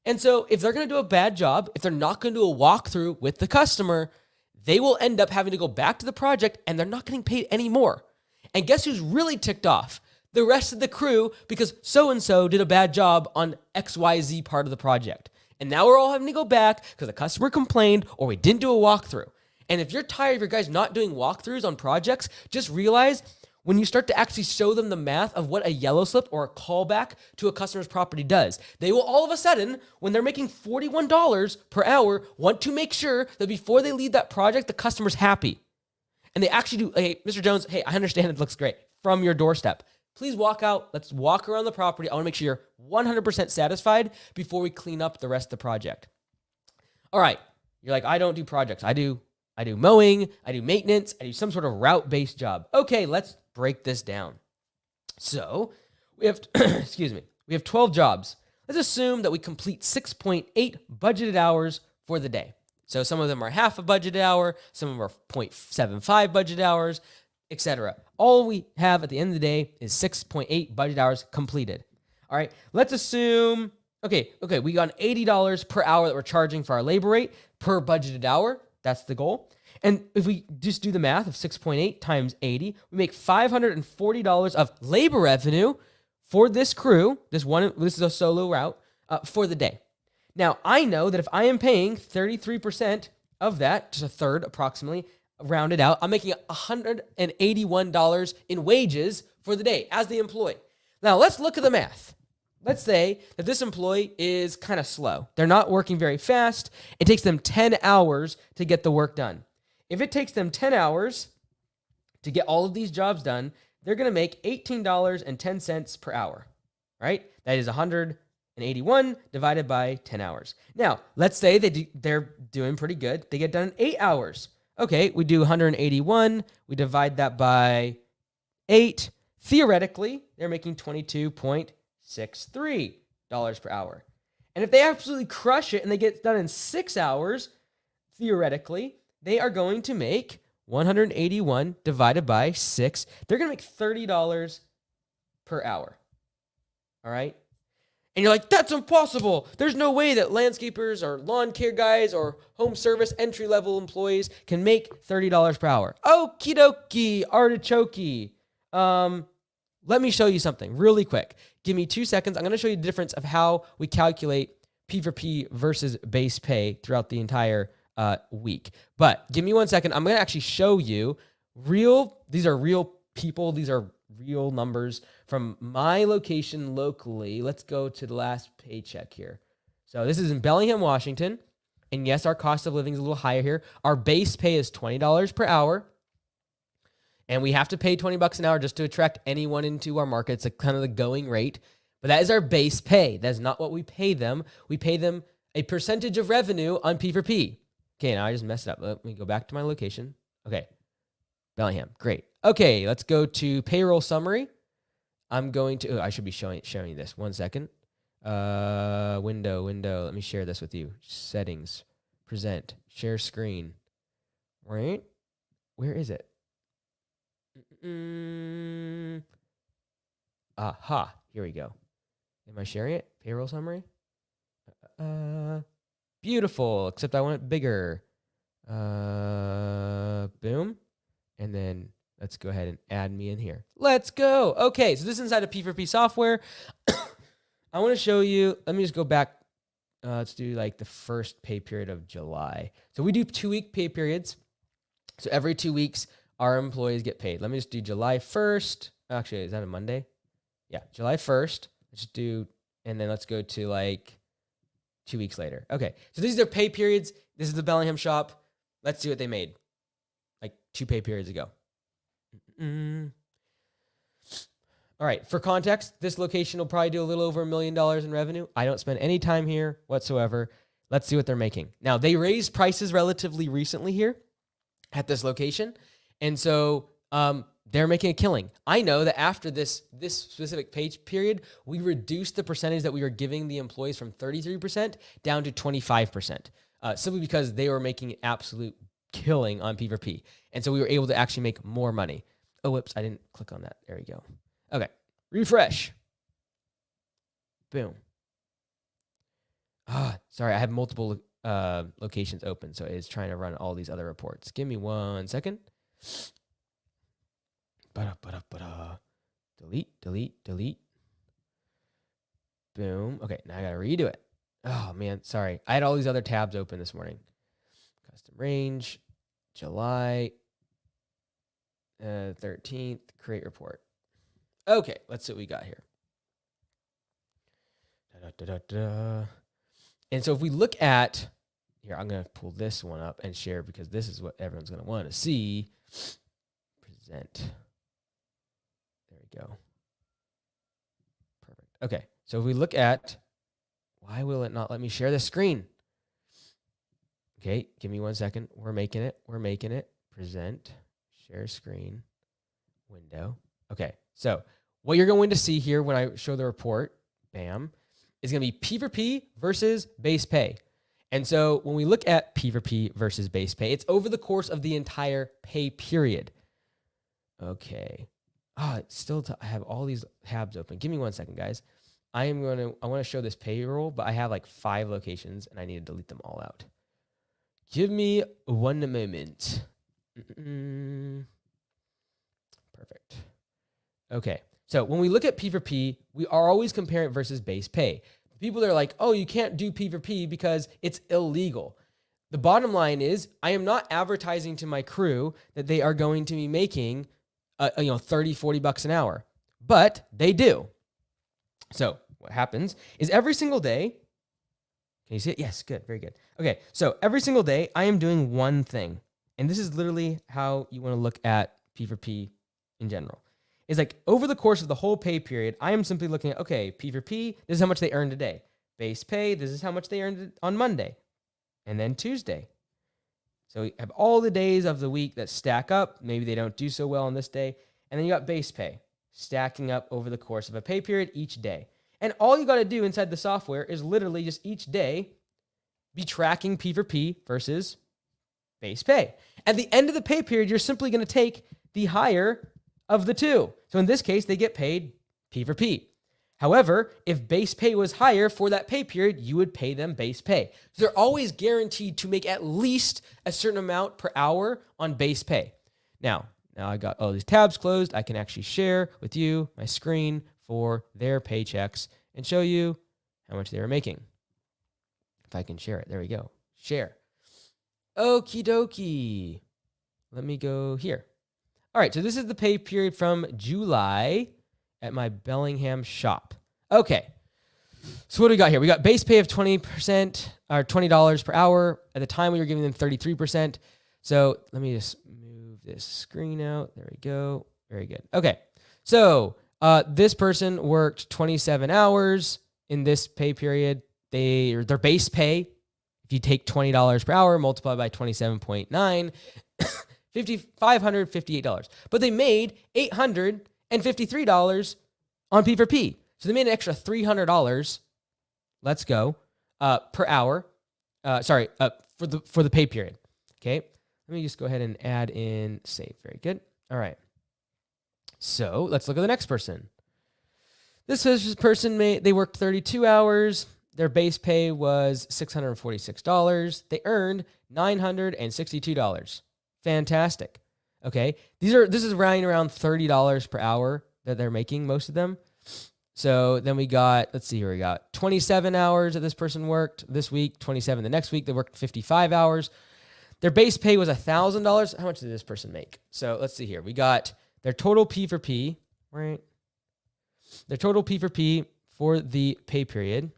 And so if they're going to do a bad job, if they're not going to do a walkthrough with the customer, they will end up having to go back to the project and they're not getting paid any more. And guess who's really ticked off? The rest of the crew, because so-and-so did a bad job on XYZ part of the project. And now we're all having to go back because the customer complained or we didn't do a walkthrough. And if you're tired of your guys not doing walkthroughs on projects, just realize when you start to actually show them the math of what a yellow slip or a callback to a customer's property does, they will all of a sudden, when they're making $41 per hour, want to make sure that before they leave that project, the customer's happy. And they actually do, hey, Mr. Jones, hey, I understand it looks great from your doorstep. Please walk out. Let's walk around the property. I want to make sure you're 100% satisfied before we clean up the rest of the project. All right. You're like, I don't do projects. I do mowing. I do maintenance. I do some sort of route-based job. Okay, let's break this down. So we have, we have 12 jobs. Let's assume that we complete 6.8 budgeted hours for the day. So some of them are half a budgeted hour, some of them are 0.75 budgeted hours, etc. All we have at the end of the day is 6.8 budget hours completed. All right, let's assume, okay, we got $80 per hour that we're charging for our labor rate per budgeted hour. That's the goal. And if we just do the math of 6.8 times 80, we make $540 of labor revenue for this crew. This is a solo route for the day. Now, I know that if I am paying 33% of that, just a third approximately, rounded out, I'm making $181 in wages for the day as the employee. Now, let's look at the math. Let's say that this employee is kind of slow. They're not working very fast. It takes them 10 hours to get the work done. If it takes them 10 hours to get all of these jobs done, they're going to make $18.10 per hour, right? That is 181 divided by 10 hours. Now, let's say they're doing pretty good. They get done in 8 hours. Okay, we do 181. We divide that by 8. Theoretically, they're making $22.63 per hour. And if they absolutely crush it and they get done in 6 hours, theoretically, they are going to make 181 divided by 6. They're going to make $30 per hour. All right? And you're like, that's impossible. There's no way that landscapers or lawn care guys or home service entry-level employees can make $30 per hour. Okie dokie, artichoke. Let me show you something really quick. Give me 2 seconds. I'm going to show you the difference of how we calculate P for P versus base pay throughout the entire week. But give me 1 second. I'm going to actually show you these are real people. These are real numbers from my location locally. Let's go to the last paycheck here. So this is in Bellingham, Washington. And yes, our cost of living is a little higher here. Our base pay is $20 per hour. And we have to pay $20 an hour just to attract anyone into our market. It's kind of the going rate. But that is our base pay. That is not what we pay them. We pay them a percentage of revenue on P for P. Okay, now I just messed it up. Let me go back to my location. Okay, Bellingham, great. Okay, let's go to payroll summary. I'm going to, I should be showing you this. 1 second. Window. Let me share this with you. Settings, present, share screen. Right? Where is it? Aha, here we go. Am I sharing it? Payroll summary? Beautiful, except I want it bigger. Boom. And then let's go ahead and add me in here. Let's go. Okay, so this is inside of P4P software. I want to show you, let me just go back. Let's do like the first pay period of July. So we do 2-week pay periods. So every 2 weeks, our employees get paid. Let me just do July 1st. Actually, is that a Monday? Yeah, July 1st. Let's do, and then let's go to like 2 weeks later. Okay, so these are their pay periods. This is the Bellingham shop. Let's see what they made like 2 pay periods ago. All right, for context, this location will probably do a little over $1 million in revenue. I don't spend any time here whatsoever. Let's see what they're making. Now, they raised prices relatively recently here at this location. And so they're making a killing. I know that after this specific pay period, we reduced the percentage that we were giving the employees from 33% down to 25%, simply because they were making an absolute killing on P4P. And so we were able to actually make more money. Oh, whoops, I didn't click on that. There we go. Okay, refresh. Boom. Sorry, I have multiple locations open, so it's trying to run all these other reports. Give me 1 second. Delete. Boom. Okay, now I gotta redo it. Oh man, sorry. I had all these other tabs open this morning. Custom range, July 13th, create report. Okay, let's see what we got here. And so if we look at, here, I'm going to pull this one up and share because this is what everyone's going to want to see. Present. There we go. Perfect. Okay, so if we look at, why will it not let me share the screen? Okay, give me 1 second. We're making it. Present, share screen, window. Okay, so what you're going to see here when I show the report, bam, is going to be P4P versus base pay. And so when we look at P4P versus base pay, it's over the course of the entire pay period. Okay. It's still, I have all these tabs open. Give me 1 second, guys. I want to show this payroll, but I have like 5 locations and I need to delete them all out. Give me 1 moment. Perfect. Okay. So when we look at P4P, we are always comparing it versus base pay. People are like, oh, you can't do P4P because it's illegal. The bottom line is I am not advertising to my crew that they are going to be making, $30, $40 an hour, but they do. So what happens is every single day, can you see it? Yes, good, very good. Okay, so every single day I am doing one thing. And this is literally how you want to look at P4P in general. Is like over the course of the whole pay period, I am simply looking at, okay, P4P, this is how much they earned today. Base pay, this is how much they earned on Monday. And then Tuesday. So we have all the days of the week that stack up. Maybe they don't do so well on this day. And then you got base pay stacking up over the course of a pay period each day. And all you got to do inside the software is literally just each day be tracking P4P versus base pay. At the end of the pay period, you're simply going to take the higher of the two. So in this case, they get paid P4P. However, if base pay was higher for that pay period, you would pay them base pay. So they're always guaranteed to make at least a certain amount per hour on base pay. Now I got all these tabs closed. I can actually share with you my screen for their paychecks and show you how much they were making. If I can share it, there we go. Share. Okie dokie. Let me go here. All right, so this is the pay period from July at my Bellingham shop. Okay, so what do we got here? We got base pay of 20% or $20 per hour. At the time, we were giving them 33%. So let me just move this screen out. There we go. Very good. Okay, so this person worked 27 hours in this pay period. Their base pay, if you take $20 per hour, multiply by 27.9, $558. But they made $853 on P4P. So they made an extra $300. Let's go per hour. For the pay period. Okay. Let me just go ahead and add in save. Very good. All right. So let's look at the next person. This person they worked 32 hours. Their base pay was $646. They earned $962. Fantastic. Okay. This is running around $30 per hour that they're making, most of them. So then we got, let's see here, we got 27 hours that this person worked this week, 27 the next week. They worked 55 hours. Their base pay was $1,000. How much did this person make? So let's see here. We got their total P4P, right? Their total P4P for the pay period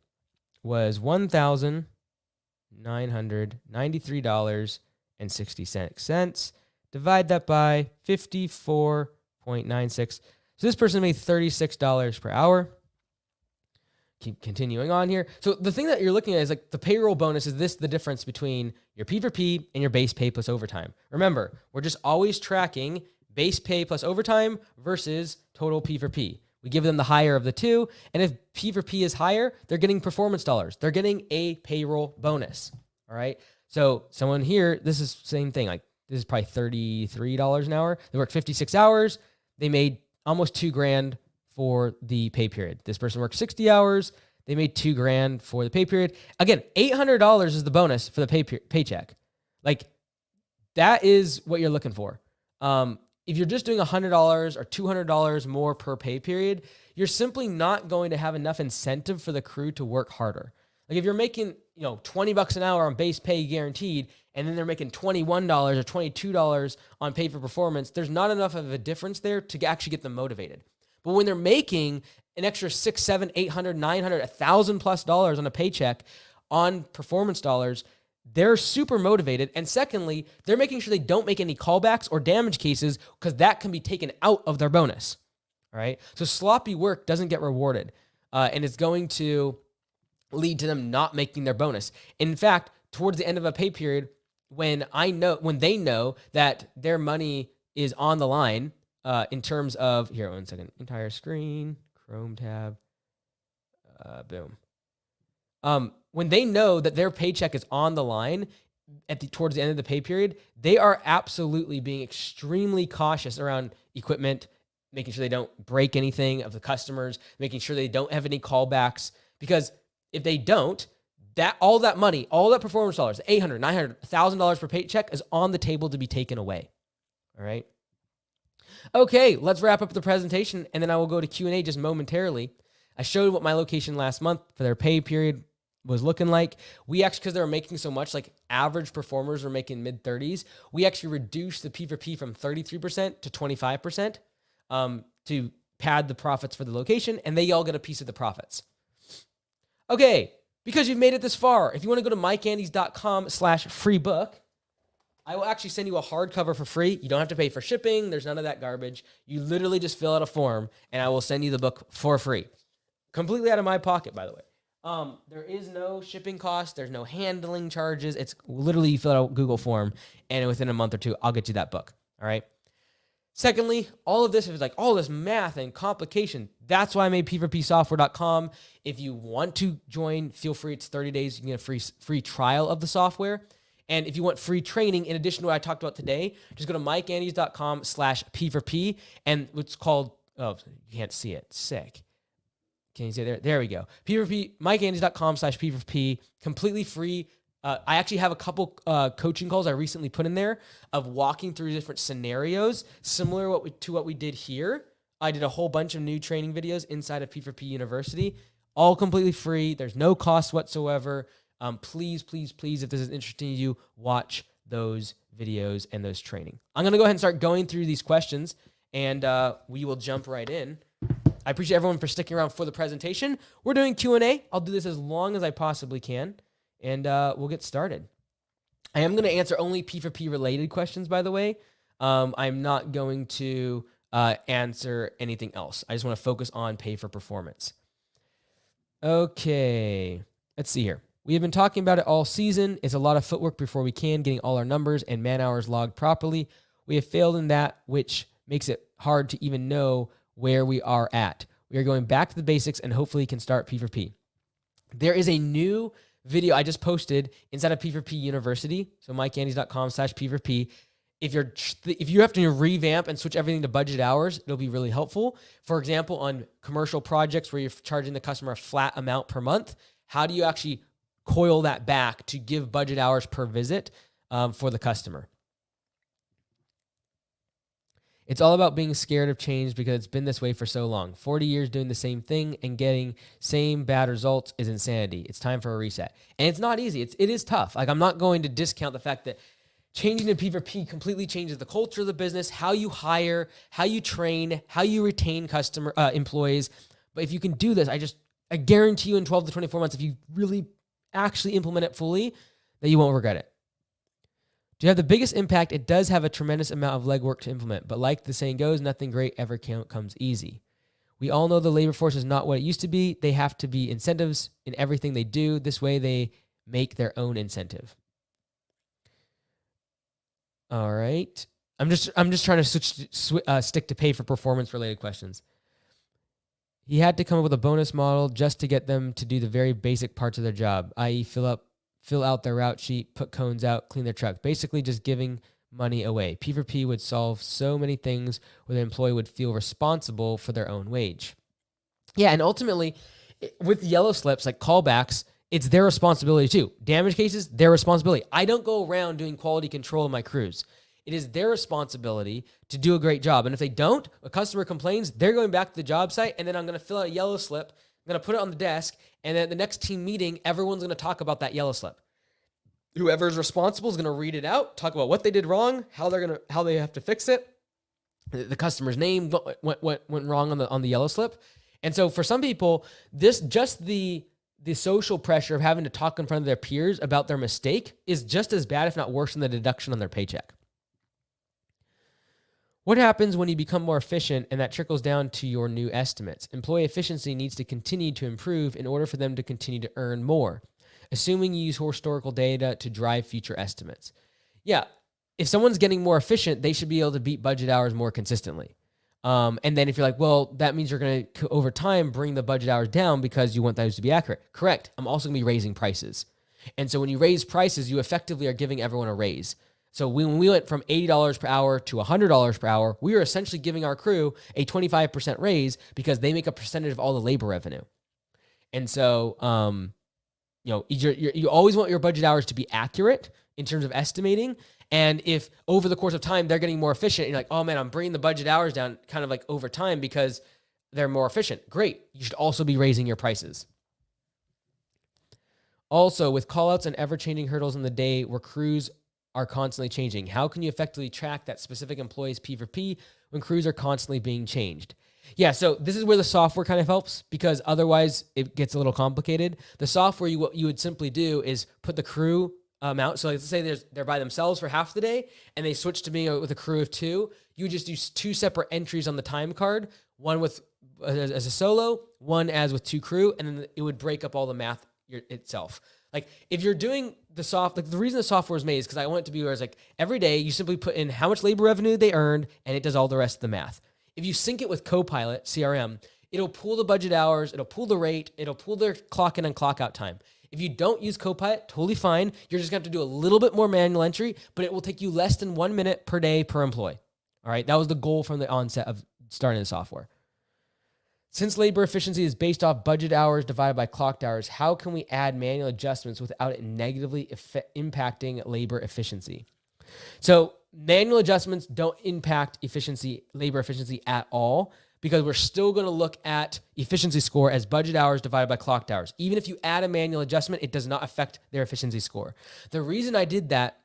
was $1,993.66. Divide that by 54.96. So this person made $36 per hour. Keep continuing on here. So the thing that you're looking at is like the payroll bonus. Is this the difference between your P4P and your base pay plus overtime? Remember, we're just always tracking base pay plus overtime versus total P4P. We give them the higher of the two. And if P4P is higher, they're getting performance dollars. They're getting a payroll bonus. All right. So someone here, this is the same thing. Like this is probably $33 an hour. They worked 56 hours. They made almost $2,000 for the pay period. This person worked 60 hours. They made $2,000 for the pay period. Again, $800 is the bonus for the paycheck. Like that is what you're looking for. If you're just doing $100 or $200 more per pay period, you're simply not going to have enough incentive for the crew to work harder. Like if you're making, $20 an hour on base pay guaranteed, and then they're making $21 or $22 on pay for performance, there's not enough of a difference there to actually get them motivated. But when they're making an extra $600, $700, $800, $900, $1,000+ on a paycheck on performance dollars, they're super motivated. And secondly, they're making sure they don't make any callbacks or damage cases because that can be taken out of their bonus. All right. So sloppy work doesn't get rewarded, and it's going to lead to them not making their bonus. In fact, towards the end of a pay period, when they know that their money is on the line, in terms of here, 1 second, entire screen, Chrome tab, boom. When they know that their paycheck is on the line towards the end of the pay period, they are absolutely being extremely cautious around equipment, making sure they don't break anything of the customers, making sure they don't have any callbacks, because if they don't, all that money, all that performance dollars, $800, $900, $1,000 per paycheck is on the table to be taken away. All right. Okay, let's wrap up the presentation, and then I will go to Q&A just momentarily. I showed what my location last month for their pay period was looking like. We actually, because they were making so much, like average performers were making mid-30s, we actually reduced the P4P from 33% to 25% to pad the profits for the location, and they all get a piece of the profits. Okay, because you've made it this far, if you want to go to mikeandys.com/free book, I will actually send you a hardcover for free. You don't have to pay for shipping. There's none of that garbage. You literally just fill out a form, and I will send you the book for free. Completely out of my pocket, by the way. There is no shipping cost. There's no handling charges. It's literally you fill out a Google form, and within a month or two, I'll get you that book. All right? Secondly, all of this is like all this math and complication. That's why I made P4Psoftware.com. If you want to join, feel free. It's 30 days. You can get a free trial of the software. And if you want free training, in addition to what I talked about today, just go to mikeandys.com/P4P, and what's called, oh, you can't see it. Sick. Can you see it there? There we go. P4P, mikeandys.com/P4P, completely free. I actually have a couple coaching calls I recently put in there of walking through different scenarios, similar to what we did here. I did a whole bunch of new training videos inside of P4P University, all completely free. There's no cost whatsoever. Please, please, please, if this is interesting to you, watch those videos and those training. I'm going to go ahead and start going through these questions, and we will jump right in. I appreciate everyone for sticking around for the presentation. We're doing Q&A. I'll do this as long as I possibly can, and we'll get started. I am going to answer only P4P related questions, by the way. I'm not going to answer anything else. I just want to focus on pay for performance. Okay, let's see here. We have been talking about it all season. It's a lot of footwork before we can, getting all our numbers and man hours logged properly. We have failed in that, which makes it hard to even know where we are at. We are going back to the basics and hopefully can start P4P. There is a new video I just posted inside of P4P University, so mycandies.com/P4P. If you have to revamp and switch everything to budget hours, it'll be really helpful. For example, on commercial projects where you're charging the customer a flat amount per month, how do you actually coil that back to give budget hours per visit for the customer? It's all about being scared of change because it's been this way for so long. 40 years doing the same thing and getting same bad results is insanity. It's time for a reset. And it's not easy. It is tough. Like, I'm not going to discount the fact that changing to P4P completely changes the culture of the business, how you hire, how you train, how you retain employees. But if you can do this, I guarantee you in 12 to 24 months, if you really actually implement it fully, that you won't regret it. To have the biggest impact, it does have a tremendous amount of legwork to implement, but like the saying goes, nothing great ever comes easy. We all know the labor force is not what it used to be. They have to be incentives in everything they do. This way they make their own incentive. All right. I'm just trying to stick to pay for performance related questions. He had to come up with a bonus model just to get them to do the very basic parts of their job, i.e. fill out their route sheet, put cones out, clean their truck. Basically just giving money away. P4P would solve so many things where the employee would feel responsible for their own wage. Yeah, and ultimately, with yellow slips, like callbacks, it's their responsibility too. Damage cases, their responsibility. I don't go around doing quality control of my crews. It is their responsibility to do a great job. And if they don't, a customer complains, they're going back to the job site, and then I'm going to fill out a yellow slip. I'm going to put it on the desk, and then at the next team meeting, everyone's going to talk about that yellow slip. Whoever's responsible is going to read it out, talk about what they did wrong, how they have to fix it, the customer's name, what went wrong on the yellow slip. And so for some people, the social pressure of having to talk in front of their peers about their mistake is just as bad, if not worse, than the deduction on their paycheck. What happens when you become more efficient and that trickles down to your new estimates? Employee efficiency needs to continue to improve in order for them to continue to earn more, assuming you use historical data to drive future estimates. Yeah, if someone's getting more efficient, they should be able to beat budget hours more consistently. And then if you're like, well, that means you're going to, over time, bring the budget hours down because you want those to be accurate. Correct. I'm also going to be raising prices. And so when you raise prices, you effectively are giving everyone a raise. So when we went from $80 per hour to $100 per hour, we were essentially giving our crew a 25% raise because they make a percentage of all the labor revenue. And so, you always want your budget hours to be accurate in terms of estimating. And if over the course of time, they're getting more efficient, you're like, oh man, I'm bringing the budget hours down kind of like over time because they're more efficient. Great. You should also be raising your prices. Also, with callouts and ever-changing hurdles in the day where crews are constantly changing, how can you effectively track that specific employee's P4P when crews are constantly being changed? Yeah, so this is where the software kind of helps because otherwise it gets a little complicated. The software, what you would simply do is put the crew out. So let's say they're by themselves for half the day and they switch to being with a crew of two. You just use two separate entries on the time card, one with as a solo, one as with two crew, and then it would break up all the math itself. Like if you're doing the reason the software is made is because I want it to be where it's like every day you simply put in how much labor revenue they earned and it does all the rest of the math. If you sync it with Copilot, CRM, it'll pull the budget hours, it'll pull the rate, it'll pull their clock in and clock out time. If you don't use Copilot, totally fine. You're just going to have to do a little bit more manual entry, but it will take you less than 1 minute per day per employee. All right, that was the goal from the onset of starting the software. Since labor efficiency is based off budget hours divided by clocked hours, how can we add manual adjustments without it negatively impacting labor efficiency? So manual adjustments don't impact labor efficiency at all, because we're still going to look at efficiency score as budget hours divided by clocked hours. Even if you add a manual adjustment, it does not affect their efficiency score. The reason I did that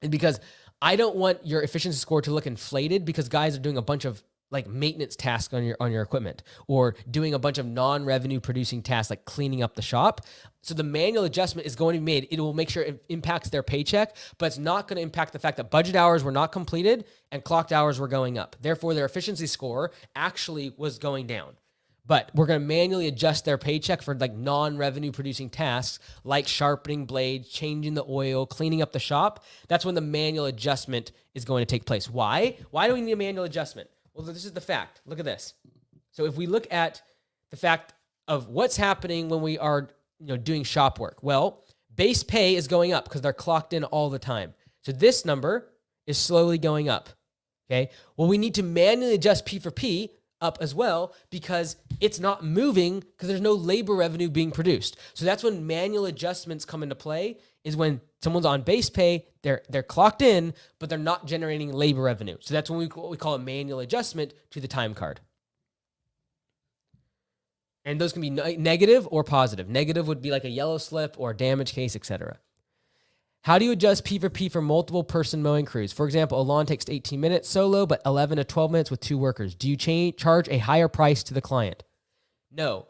is because I don't want your efficiency score to look inflated because guys are doing a bunch of like maintenance tasks on your equipment or doing a bunch of non-revenue producing tasks like cleaning up the shop. So the manual adjustment is going to be made. It will make sure it impacts their paycheck, but it's not going to impact the fact that budget hours were not completed and clocked hours were going up. Therefore, their efficiency score actually was going down. But we're going to manually adjust their paycheck for like non-revenue producing tasks like sharpening blades, changing the oil, cleaning up the shop. That's when the manual adjustment is going to take place. Why? Why do we need a manual adjustment? Well, this is the fact. Look at this. So if we look at the fact of what's happening when we are doing shop work, well, base pay is going up because they're clocked in all the time. So this number is slowly going up. Okay. Well, we need to manually adjust P for P up as well because it's not moving because there's no labor revenue being produced. So that's when manual adjustments come into play, is when someone's on base pay, they're clocked in, but they're not generating labor revenue. So that's when what we call a manual adjustment to the time card. And those can be negative or positive. Negative would be like a yellow slip or a damage case, etc. How do you adjust P for P for multiple person mowing crews? For example, a lawn takes 18 minutes solo, but 11 to 12 minutes with 2 workers. Do you charge a higher price to the client? No.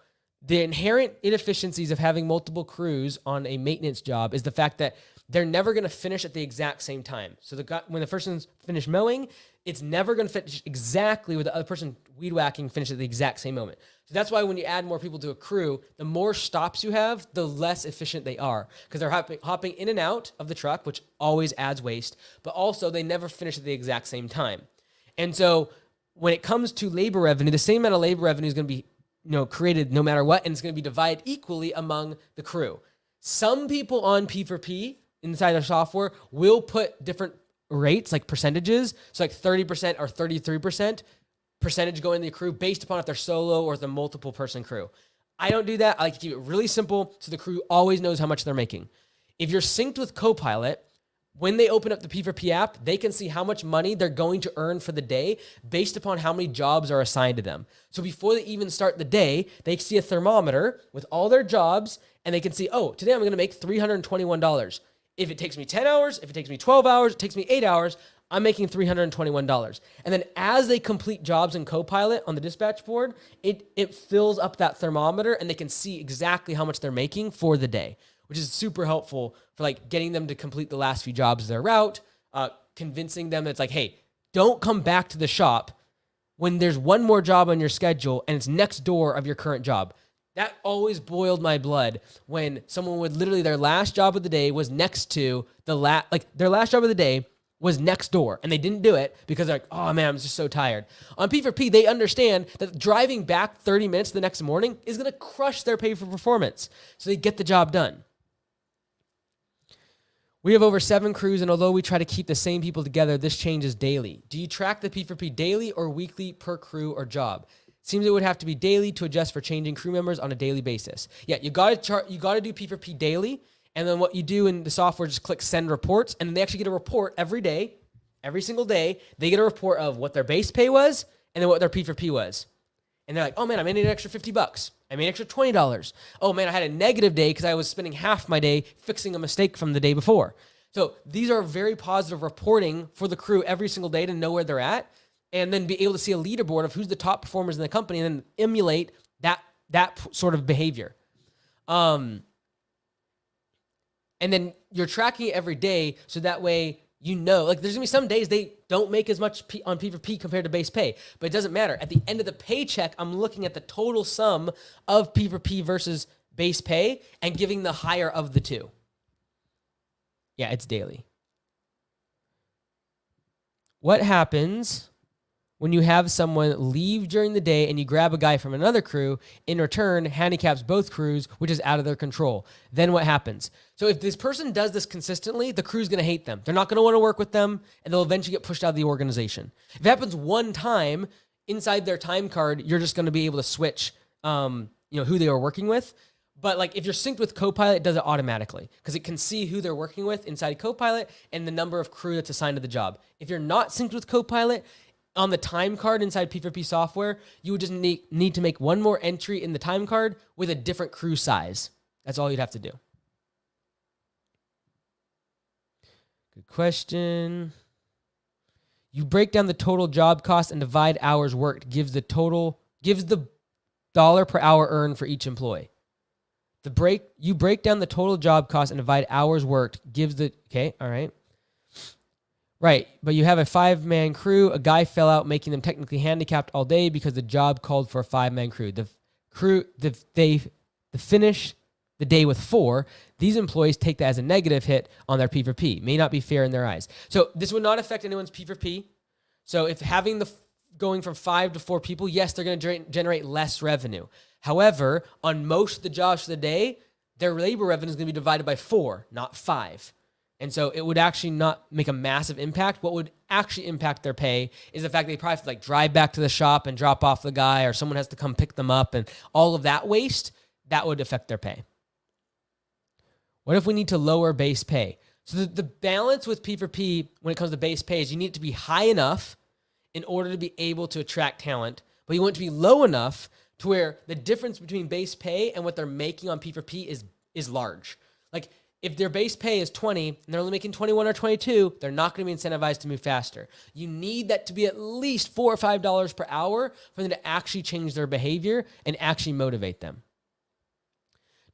The inherent inefficiencies of having multiple crews on a maintenance job is the fact that they're never going to finish at the exact same time. So when the person's finished mowing, it's never going to finish exactly with the other person weed whacking finish at the exact same moment. So that's why when you add more people to a crew, the more stops you have, the less efficient they are, because they're hopping in and out of the truck, which always adds waste, but also they never finish at the exact same time. And so when it comes to labor revenue, the same amount of labor revenue is going to be created no matter what, and it's going to be divided equally among the crew. Some people on P for P inside their software will put different rates, like percentages. So like 30% or 33% percentage going to the crew based upon if they're solo or if they're multiple person crew. I don't do that. I like to keep it really simple so the crew always knows how much they're making. If you're synced with Copilot, when they open up the P for P app, they can see how much money they're going to earn for the day based upon how many jobs are assigned to them. So before they even start the day, they see a thermometer with all their jobs, and they can see, oh, today I'm going to make $321. If it takes me 10 hours, if it takes me 12 hours, it takes me 8 hours, I'm making $321. And then as they complete jobs in Copilot on the dispatch board, it fills up that thermometer, and they can see exactly how much they're making for the day, which is super helpful for like getting them to complete the last few jobs of their route, convincing them that it's like, hey, don't come back to the shop when there's one more job on your schedule and it's next door of your current job. That always boiled my blood when someone would literally, their last job of the day was next to their last job of the day was next door, and they didn't do it because they're like, oh man, I'm just so tired. On P4P, they understand that driving back 30 minutes the next morning is going to crush their pay for performance, so they get the job done. We have over 7 crews, and although we try to keep the same people together, this changes daily. Do you track the P4P daily or weekly per crew or job? Seems it would have to be daily to adjust for changing crew members on a daily basis. Yeah, you got to do P4P daily, and then what you do in the software, just click send reports, and then they actually get a report every day, every single day. They get a report of what their base pay was and then what their P4P was. And they're like, oh man, I made an extra $50. I made an extra $20. Oh man, I had a negative day because I was spending half my day fixing a mistake from the day before. So these are very positive reporting for the crew every single day to know where they're at, and then be able to see a leaderboard of who's the top performers in the company and then emulate that sort of behavior. And then you're tracking it every day, so that way you know, like there's gonna be some days they don't make as much on P4P compared to base pay, but it doesn't matter. At the end of the paycheck, I'm looking at the total sum of P4P versus base pay and giving the higher of the two. Yeah, it's daily. What happens when you have someone leave during the day and you grab a guy from another crew, in return, handicaps both crews, which is out of their control? Then what happens? So if this person does this consistently, the crew's going to hate them. They're not going to want to work with them, and they'll eventually get pushed out of the organization. If it happens one time inside their time card, you're just going to be able to switch who they are working with. But like if you're synced with Copilot, it does it automatically because it can see who they're working with inside Copilot and the number of crew that's assigned to the job. If you're not synced with Copilot, on the time card inside P4P software, you would just need to make one more entry in the time card with a different crew size. That's all you'd have to do. Good question. You break down the total job cost and divide hours worked, gives the dollar per hour earned for each employee. You break down the total job cost and divide hours worked, gives the, okay, all right. Right, but you have a 5-man crew. A guy fell out, making them technically handicapped all day because the job called for a 5-man crew. They finish the day with 4. These employees take that as a negative hit on their P4P. May not be fair in their eyes. So this would not affect anyone's P4P. So if having going from 5 to 4 people, yes, they're going to generate less revenue. However, on most of the jobs for the day, their labor revenue is going to be divided by 4, not 5. And so it would actually not make a massive impact. What would actually impact their pay is the fact they probably have to drive back to the shop and drop off the guy, or someone has to come pick them up, and all of that waste, that would affect their pay. What if we need to lower base pay? So the balance with P4P when it comes to base pay is you need it to be high enough in order to be able to attract talent, but you want it to be low enough to where the difference between base pay and what they're making on P4P is large. Like, if their base pay is 20 and they're only making 21 or 22, they're not going to be incentivized to move faster. You need that to be at least $4 or $5 per hour for them to actually change their behavior and actually motivate them.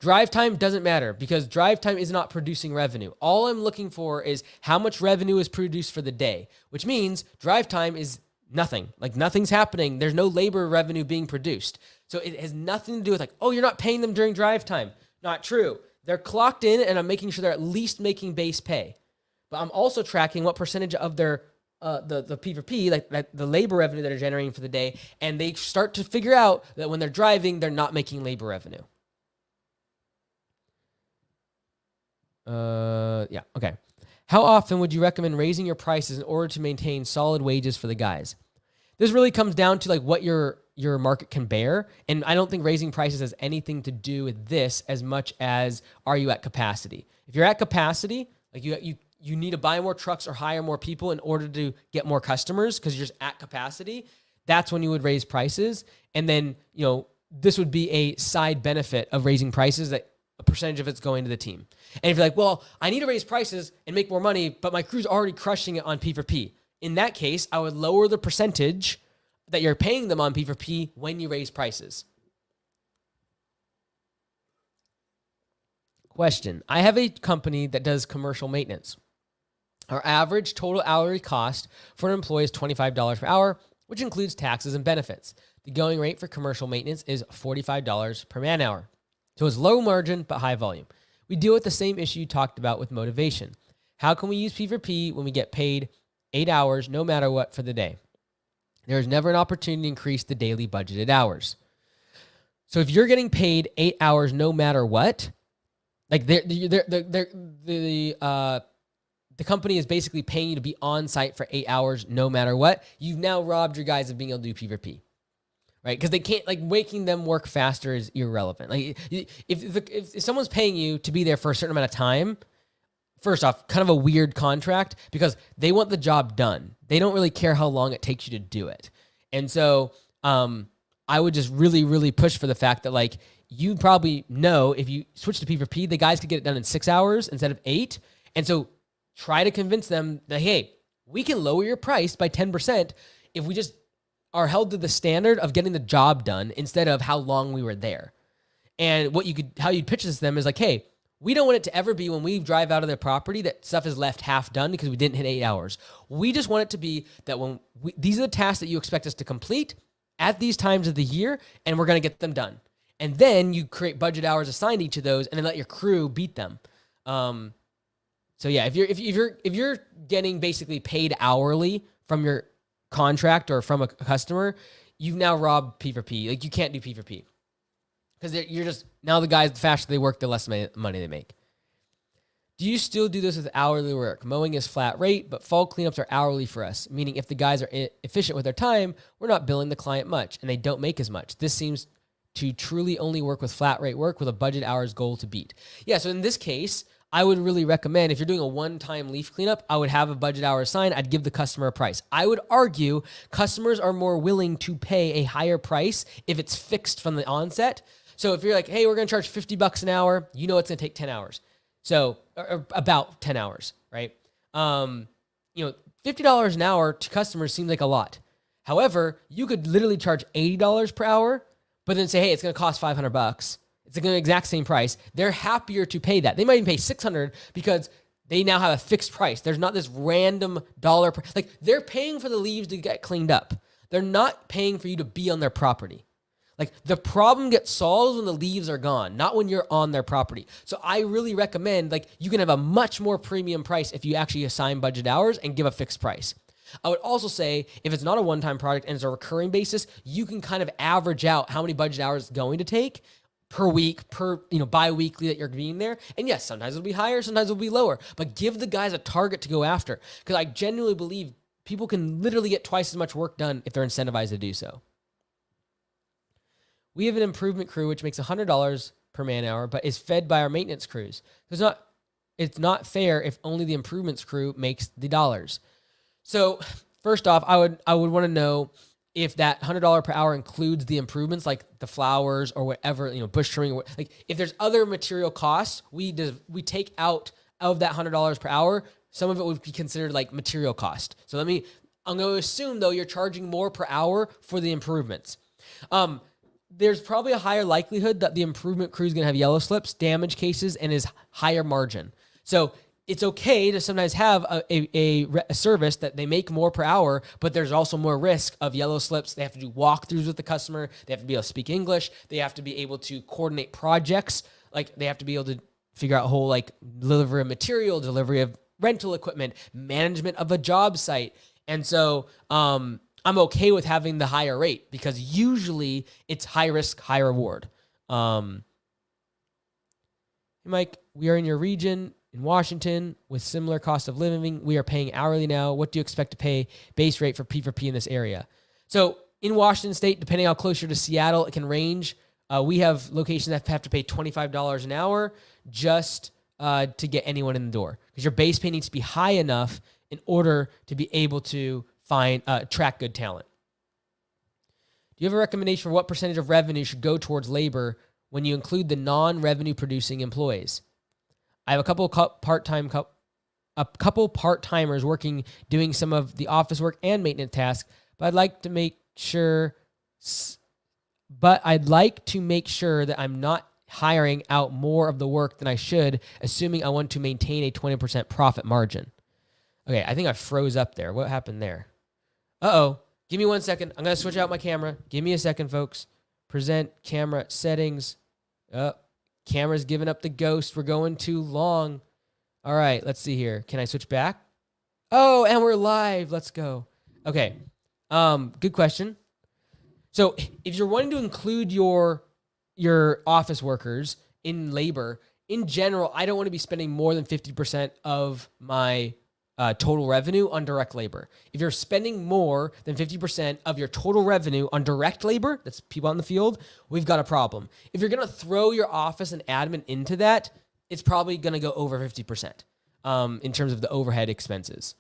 Drive time doesn't matter because drive time is not producing revenue. All I'm looking for is how much revenue is produced for the day, which means drive time is nothing. Like, nothing's happening. There's no labor revenue being produced. So it has nothing to do with oh, you're not paying them during drive time. Not true. They're clocked in, and I'm making sure they're at least making base pay. But I'm also tracking what percentage of their the P4P, like the labor revenue that they're generating for the day, and they start to figure out that when they're driving, they're not making labor revenue. Yeah, okay. How often would you recommend raising your prices in order to maintain solid wages for the guys? This really comes down to what your market can bear. And I don't think raising prices has anything to do with this as much as, are you at capacity? If you're at capacity, you need to buy more trucks or hire more people in order to get more customers because you're just at capacity, that's when you would raise prices. And then, this would be a side benefit of raising prices, that a percentage of it's going to the team. And if you're like, well, I need to raise prices and make more money, but my crew's already crushing it on P4P. In that case, I would lower the percentage that you're paying them on P4P when you raise prices. Question. I have a company that does commercial maintenance. Our average total hourly cost for an employee is $25 per hour, which includes taxes and benefits. The going rate for commercial maintenance is $45 per man hour. So it's low margin, but high volume. We deal with the same issue you talked about with motivation. How can we use P4P when we get paid 8 hours no matter what for the day? There is never an opportunity to increase the daily budgeted hours. So if you're getting paid 8 hours no matter what, the company is basically paying you to be on site for 8 hours no matter what, you've now robbed your guys of being able to do P4P. Right? Because they can't, making them work faster is irrelevant. If someone's paying you to be there for a certain amount of time, first off, kind of a weird contract because they want the job done. They don't really care how long it takes you to do it. And so I would just really, really push for the fact that you probably know if you switch to P4P, the guys could get it done in 6 hours instead of 8. And so try to convince them that, hey, we can lower your price by 10% if we just are held to the standard of getting the job done instead of how long we were there. And how you'd pitch this to them is hey, we don't want it to ever be when we drive out of their property that stuff is left half done because we didn't hit 8 hours. We just want it to be that these are the tasks that you expect us to complete at these times of the year, and we're going to get them done. And then you create budget hours assigned to each of those, and then let your crew beat them. So yeah, if you're getting basically paid hourly from your contract or from a customer, you've now robbed P4P. You can't do P4P because you're just, now the guys, the faster they work, the less money they make. Do you still do this with hourly work? Mowing is flat rate, but fall cleanups are hourly for us, meaning if the guys are efficient with their time, we're not billing the client much and they don't make as much. This seems to truly only work with flat rate work with a budget hours goal to beat. Yeah, so in this case, I would really recommend, if you're doing a one-time leaf cleanup, I would have a budget hour assigned. I'd give the customer a price. I would argue customers are more willing to pay a higher price if it's fixed from the onset. So if you're like, hey, we're going to charge $50 an hour, it's going to take 10 hours. So or about 10 hours, right? $50 an hour to customers seems like a lot. However, you could literally charge $80 per hour, but then say, hey, it's going to cost $500. It's going to be the exact same price. They're happier to pay that. They might even pay $600 because they now have a fixed price. There's not this random dollar. Like, they're paying for the leaves to get cleaned up. They're not paying for you to be on their property. Like, the problem gets solved when the leaves are gone, not when you're on their property. So I really recommend, like, you can have a much more premium price if you actually assign budget hours and give a fixed price. I would also say if it's not a one-time project and it's a recurring basis, you can kind of average out how many budget hours it's going to take per week, bi-weekly that you're being there. And yes, sometimes it'll be higher, sometimes it'll be lower, but give the guys a target to go after. Because I genuinely believe people can literally get twice as much work done if they're incentivized to do so. We have an improvement crew, which makes $100 per man hour, but is fed by our maintenance crews. It's not fair if only the improvements crew makes the dollars. So first off, I would want to know if that $100 per hour includes the improvements like the flowers or whatever, bush trimming. Like, if there's other material costs, we take out of that $100 per hour. Some of it would be considered like material cost. So I'm going to assume though you're charging more per hour for the improvements. There's probably a higher likelihood that the improvement crew is going to have yellow slips, damage cases, and is higher margin. So it's okay to sometimes have a service that they make more per hour, but there's also more risk of yellow slips. They have to do walkthroughs with the customer. They have to be able to speak English. They have to be able to coordinate projects. Like, they have to be able to figure out whole, like, delivery of material, delivery of rental equipment, management of a job site. And so I'm okay with having the higher rate because usually it's high risk, high reward. Hey, Mike, we are in your region in Washington with similar cost of living. We are paying hourly now. What do you expect to pay base rate for P4P in this area? So in Washington State, depending how close you're to Seattle, it can range. We have locations that have to pay $25 an hour just to get anyone in the door, because your base pay needs to be high enough in order to be able to attract good talent. Do you have a recommendation for what percentage of revenue should go towards labor when you include the non-revenue producing employees? I have a couple part-timers doing some of the office work and maintenance tasks, but I'd like to make sure that I'm not hiring out more of the work than I should, assuming I want to maintain a 20% profit margin. Okay, I think I froze up there. What happened there? Uh-oh. Give me 1 second. I'm going to switch out my camera. Give me a second, folks. Present camera settings. Camera's giving up the ghost. We're going too long. All right, let's see here. Can I switch back? Oh, and we're live. Let's go. Okay. Good question. So if you're wanting to include your office workers in labor, in general, I don't want to be spending more than 50% of my total revenue on direct labor. If you're spending more than 50% of your total revenue on direct labor, that's people out in the field, we've got a problem. If you're going to throw your office and admin into that, it's probably going to go over 50% in terms of the overhead expenses.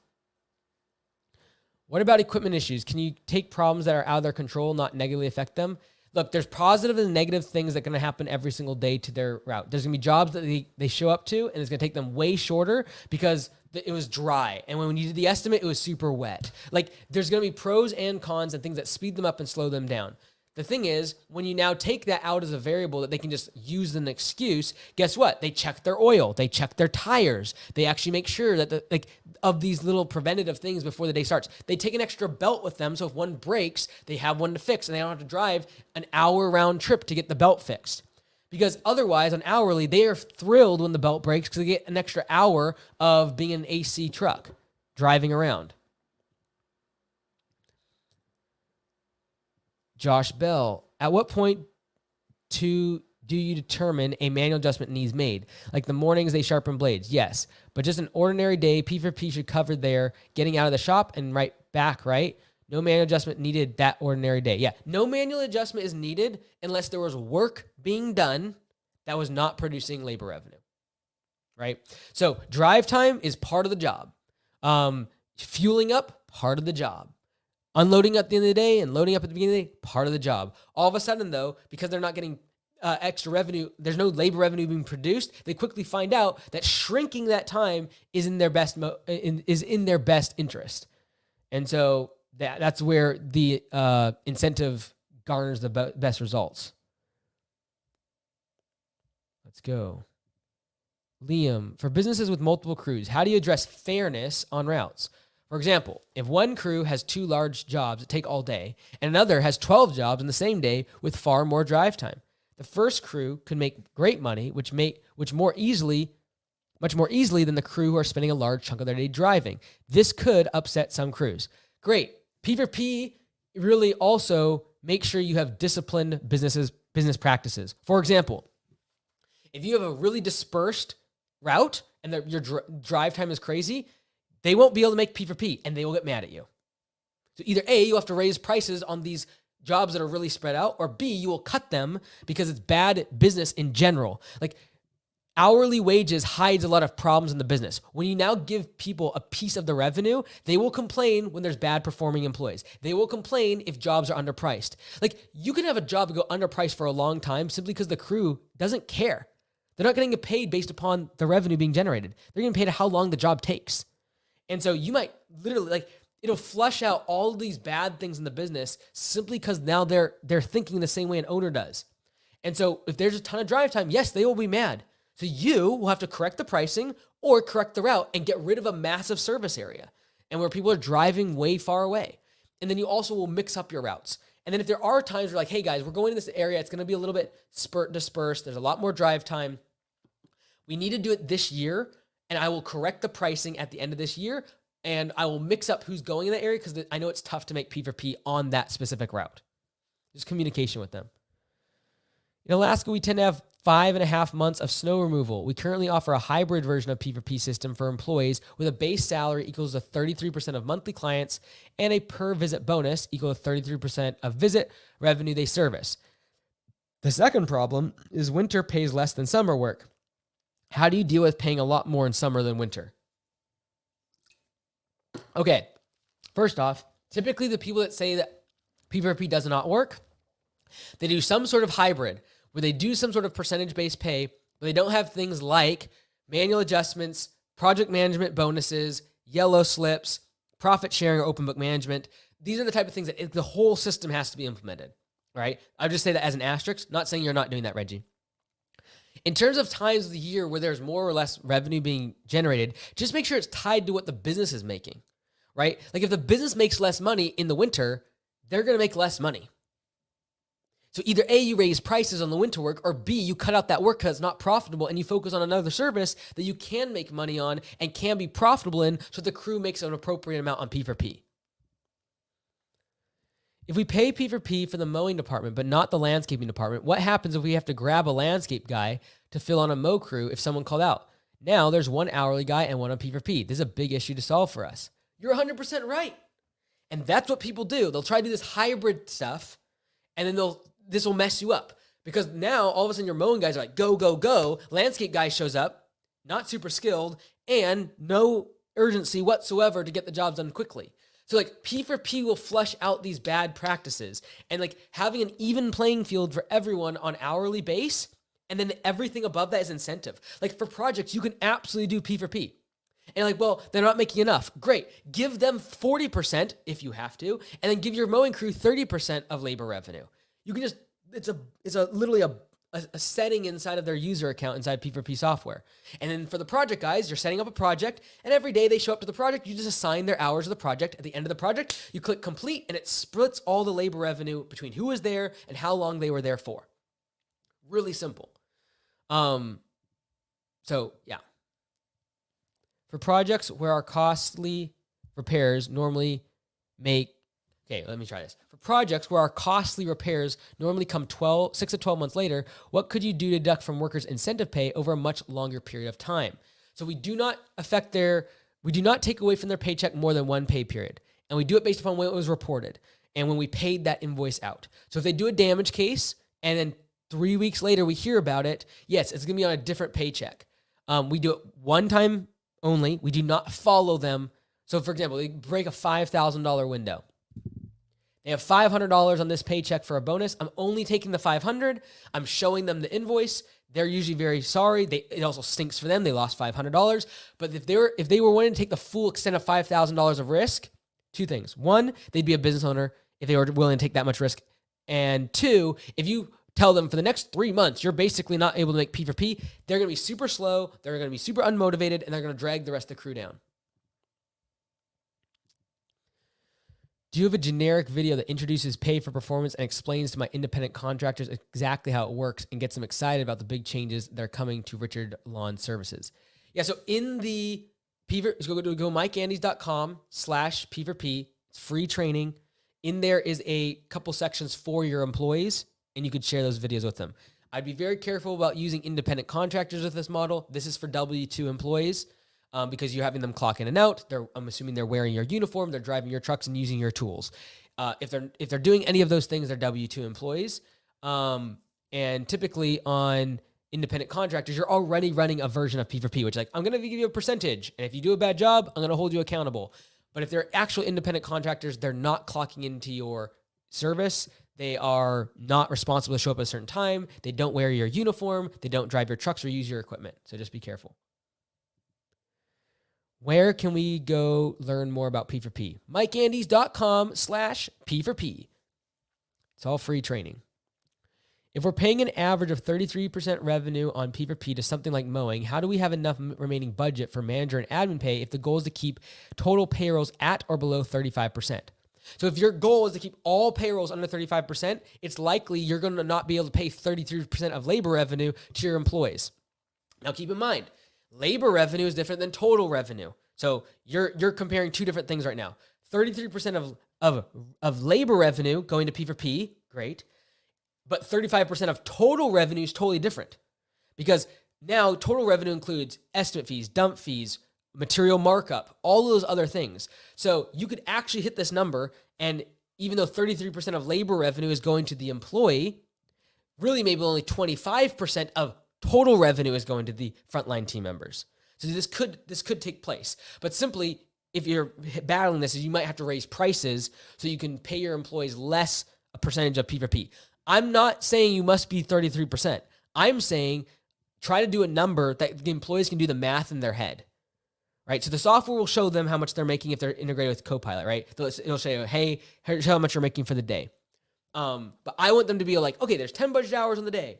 What about equipment issues? Can you take problems that are out of their control, not negatively affect them? Look, there's positive and negative things that are going to happen every single day to their route. There's going to be jobs that they show up to, and it's going to take them way shorter because it was dry. And when you did the estimate, it was super wet. Like, there's going to be pros and cons and things that speed them up and slow them down. The thing is, when you now take that out as a variable that they can just use as an excuse, guess what? They check their oil. They check their tires. They actually make sure that of these little preventative things before the day starts. They take an extra belt with them, so if one breaks, they have one to fix, and they don't have to drive an hour round trip to get the belt fixed. Because otherwise, on hourly, they are thrilled when the belt breaks because they get an extra hour of being an AC truck, driving around. Josh Bell, at what point do you determine a manual adjustment needs made? Like the mornings they sharpen blades? Yes. But just an ordinary day, P4P should cover their getting out of the shop and right back, right? No manual adjustment needed that ordinary day. Yeah, no manual adjustment is needed unless there was work being done that was not producing labor revenue, right? So drive time is part of the job. Fueling up, part of the job. Unloading at the end of the day and loading up at the beginning of the day, part of the job. All of a sudden, though, because they're not getting extra revenue, there's no labor revenue being produced, they quickly find out that shrinking that time is in their best interest. And so that's where the incentive garners the best results. Let's go. Liam, for businesses with multiple crews, how do you address fairness on routes? For example, if one crew has 2 large jobs that take all day and another has 12 jobs in the same day with far more drive time, the first crew could make great money, much more easily than the crew who are spending a large chunk of their day driving. This could upset some crews. Great. P4P really also make sure you have disciplined business practices. For example, if you have a really dispersed route and your drive time is crazy, they won't be able to make P4P and they will get mad at you. So either A, you have to raise prices on these jobs that are really spread out, or B, you will cut them because it's bad business in general. Like, hourly wages hides a lot of problems in the business. When you now give people a piece of the revenue, they will complain when there's bad performing employees. They will complain if jobs are underpriced. Like, you can have a job go underpriced for a long time simply because the crew doesn't care. They're not getting paid based upon the revenue being generated. They're getting paid how long the job takes. And so you might literally, it'll flush out all of these bad things in the business simply because now they're thinking the same way an owner does. And so if there's a ton of drive time, yes, they will be mad. So you will have to correct the pricing or correct the route and get rid of a massive service area and where people are driving way far away. And then you also will mix up your routes. And then if there are times where like, hey guys, we're going to this area, it's going to be a little bit dispersed. There's a lot more drive time. We need to do it this year, and I will correct the pricing at the end of this year, and I will mix up who's going in that area because I know it's tough to make P4P on that specific route. Just communication with them. In Alaska, we tend to have 5.5 months of snow removal. We currently offer a hybrid version of P4P system for employees with a base salary equals to 33% of monthly clients and a per visit bonus equal to 33% of visit revenue they service. The second problem is winter pays less than summer work. How do you deal with paying a lot more in summer than winter? Okay, first off, typically the people that say that P4P does not work, they do some sort of hybrid where they do some sort of percentage-based pay, but they don't have things like manual adjustments, project management bonuses, yellow slips, profit sharing, or open book management. These are the type of things that the whole system has to be implemented, right? I'll just say that as an asterisk, not saying you're not doing that, Reggie. In terms of times of the year where there's more or less revenue being generated, just make sure it's tied to what the business is making, right? Like if the business makes less money in the winter, they're going to make less money. So either A, you raise prices on the winter work, or B, you cut out that work because it's not profitable and you focus on another service that you can make money on and can be profitable in so the crew makes an appropriate amount on P4P. If we pay P4P for the mowing department, but not the landscaping department, what happens if we have to grab a landscape guy to fill on a mow crew if someone called out? Now there's one hourly guy and one on P4P. This is a big issue to solve for us. You're 100% right. And that's what people do. They'll try to do this hybrid stuff, and then this will mess you up. Because now all of a sudden your mowing guys are like, go, go, go. Landscape guy shows up, not super skilled, and no urgency whatsoever to get the jobs done quickly. So like P4P will flush out these bad practices, and like having an even playing field for everyone on hourly base, and then everything above that is incentive. Like for projects, you can absolutely do P4P. And like, well, they're not making enough. Great. Give them 40% if you have to, and then give your mowing crew 30% of labor revenue. You can just, it's literally a setting inside of their user account inside P4P software. And then for the project guys, you're setting up a project, and every day they show up to the project, you just assign their hours of the project. At the end of the project, you click complete, and it splits all the labor revenue between who was there and how long they were there for. Really simple. So yeah. For projects where our costly repairs normally make, okay, let me try this. For projects where our costly repairs normally come 6 to 12 months later, what could you do to deduct from workers' incentive pay over a much longer period of time? So we do not take away from their paycheck more than one pay period. And we do it based upon when it was reported and when we paid that invoice out. So if they do a damage case and then 3 weeks later we hear about it, yes, it's going to be on a different paycheck. We do it one time only. We do not follow them. So for example, they break a $5,000 window. They have $500 on this paycheck for a bonus. I'm only taking the $500. I'm showing them the invoice. They're usually very sorry. It also stinks for them. They lost $500. But if they were wanting to take the full extent of $5,000 of risk, Two things. One, they'd be a business owner if they were willing to take that much risk. And two, if you tell them for the next 3 months, you're basically not able to make P for P, they're going to be super slow, they're going to be super unmotivated, and they're going to drag the rest of the crew down. Do you have a generic video that introduces pay for performance and explains to my independent contractors exactly how it works and gets them excited about the big changes that are coming to Richard Lawn Services? Yeah, so in the P for, go MikeAndes.com/P for P. It's free training. In there is a couple sections for your employees, and you could share those videos with them. I'd be very careful about using independent contractors with this model. This is for W-2 employees. Because you're having them clock in and out. I'm assuming they're wearing your uniform, they're driving your trucks and using your tools. If they're doing any of those things, they're W-2 employees. And typically on independent contractors, you're already running a version of P for P, which is like, I'm going to give you a percentage. And if you do a bad job, I'm going to hold you accountable. But if they're actual independent contractors, they're not clocking into your service. They are not responsible to show up at a certain time. They don't wear your uniform. They don't drive your trucks or use your equipment. So just be careful. Where can we go learn more about P for P? MikeAndes.com/P for P. It's all free training. If we're paying an average of 33% revenue on P for P to something like mowing, how do we have enough remaining budget for manager and admin pay if the goal is to keep total payrolls at or below 35%? So if your goal is to keep all payrolls under 35%, it's likely you're going to not be able to pay 33% of labor revenue to your employees. Now keep in mind, labor revenue is different than total revenue. So you're comparing two different things right now. 33% of labor revenue going to P for P, great. But 35% of total revenue is totally different. Because now total revenue includes estimate fees, dump fees, material markup, all those other things. So you could actually hit this number, and even though 33% of labor revenue is going to the employee, really maybe only 25% of total revenue is going to the frontline team members. So this could take place. But simply, if you're battling this, you might have to raise prices so you can pay your employees less a percentage of P for P. I'm not saying you must be 33%. I'm saying try to do a number that the employees can do the math in their head, right? So the software will show them how much they're making if they're integrated with Copilot, right? It'll say, hey, here's how much you're making for the day. But I want them to be like, okay, there's 10 budget hours on the day.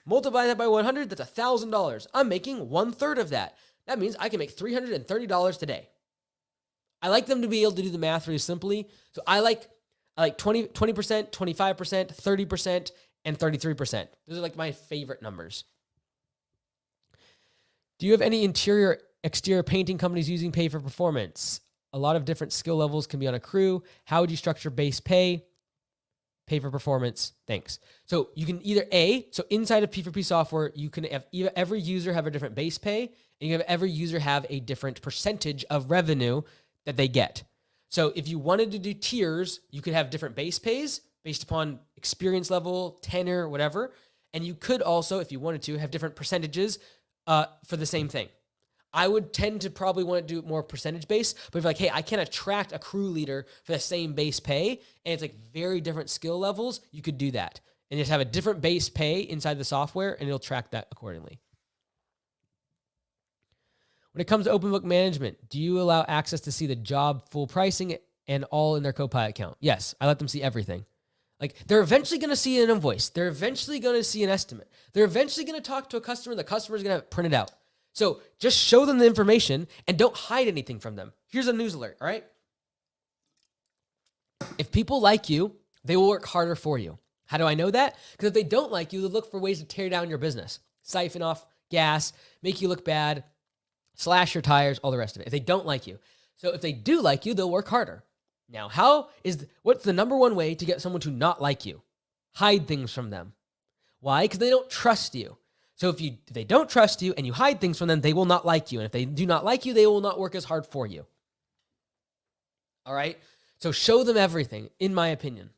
Multiply that by 100, that's $1,000. I'm making 1/3 of that. That means I can make $330 today. I like them to be able to do the math really simply. So I like 20%, 25%, 30%, and 33%. Those are like my favorite numbers. Do you have any interior, exterior painting companies using pay for performance? A lot of different skill levels can be on a crew. How would you structure base pay for performance? Thanks. So you can either so inside of P for P software, you can have every user have a different base pay, and you have every user have a different percentage of revenue that they get. So if you wanted to do tiers, you could have different base pays based upon experience level, tenure, whatever. And you could also, if you wanted to, have different percentages for the same thing. I would tend to probably want to do more percentage based, but if you're like, hey, I can attract a crew leader for the same base pay, and it's like very different skill levels, you could do that. And just have a different base pay inside the software, and it'll track that accordingly. When it comes to open book management, do you allow access to see the job full pricing and all in their Copilot account? Yes, I let them see everything. Like, they're eventually going to see an invoice. They're eventually going to see an estimate. They're eventually going to talk to a customer. The customer's going to print it out. So just show them the information and don't hide anything from them. Here's a news alert, all right? If people like you, they will work harder for you. How do I know that? Because if they don't like you, they'll look for ways to tear down your business. Siphon off gas, make you look bad, slash your tires, all the rest of it. If they don't like you. So if they do like you, they'll work harder. Now, what's the number one way to get someone to not like you? Hide things from them. Why? Because they don't trust you. So if they don't trust you and you hide things from them, they will not like you. And if they do not like you, they will not work as hard for you. All right? So show them everything, in my opinion.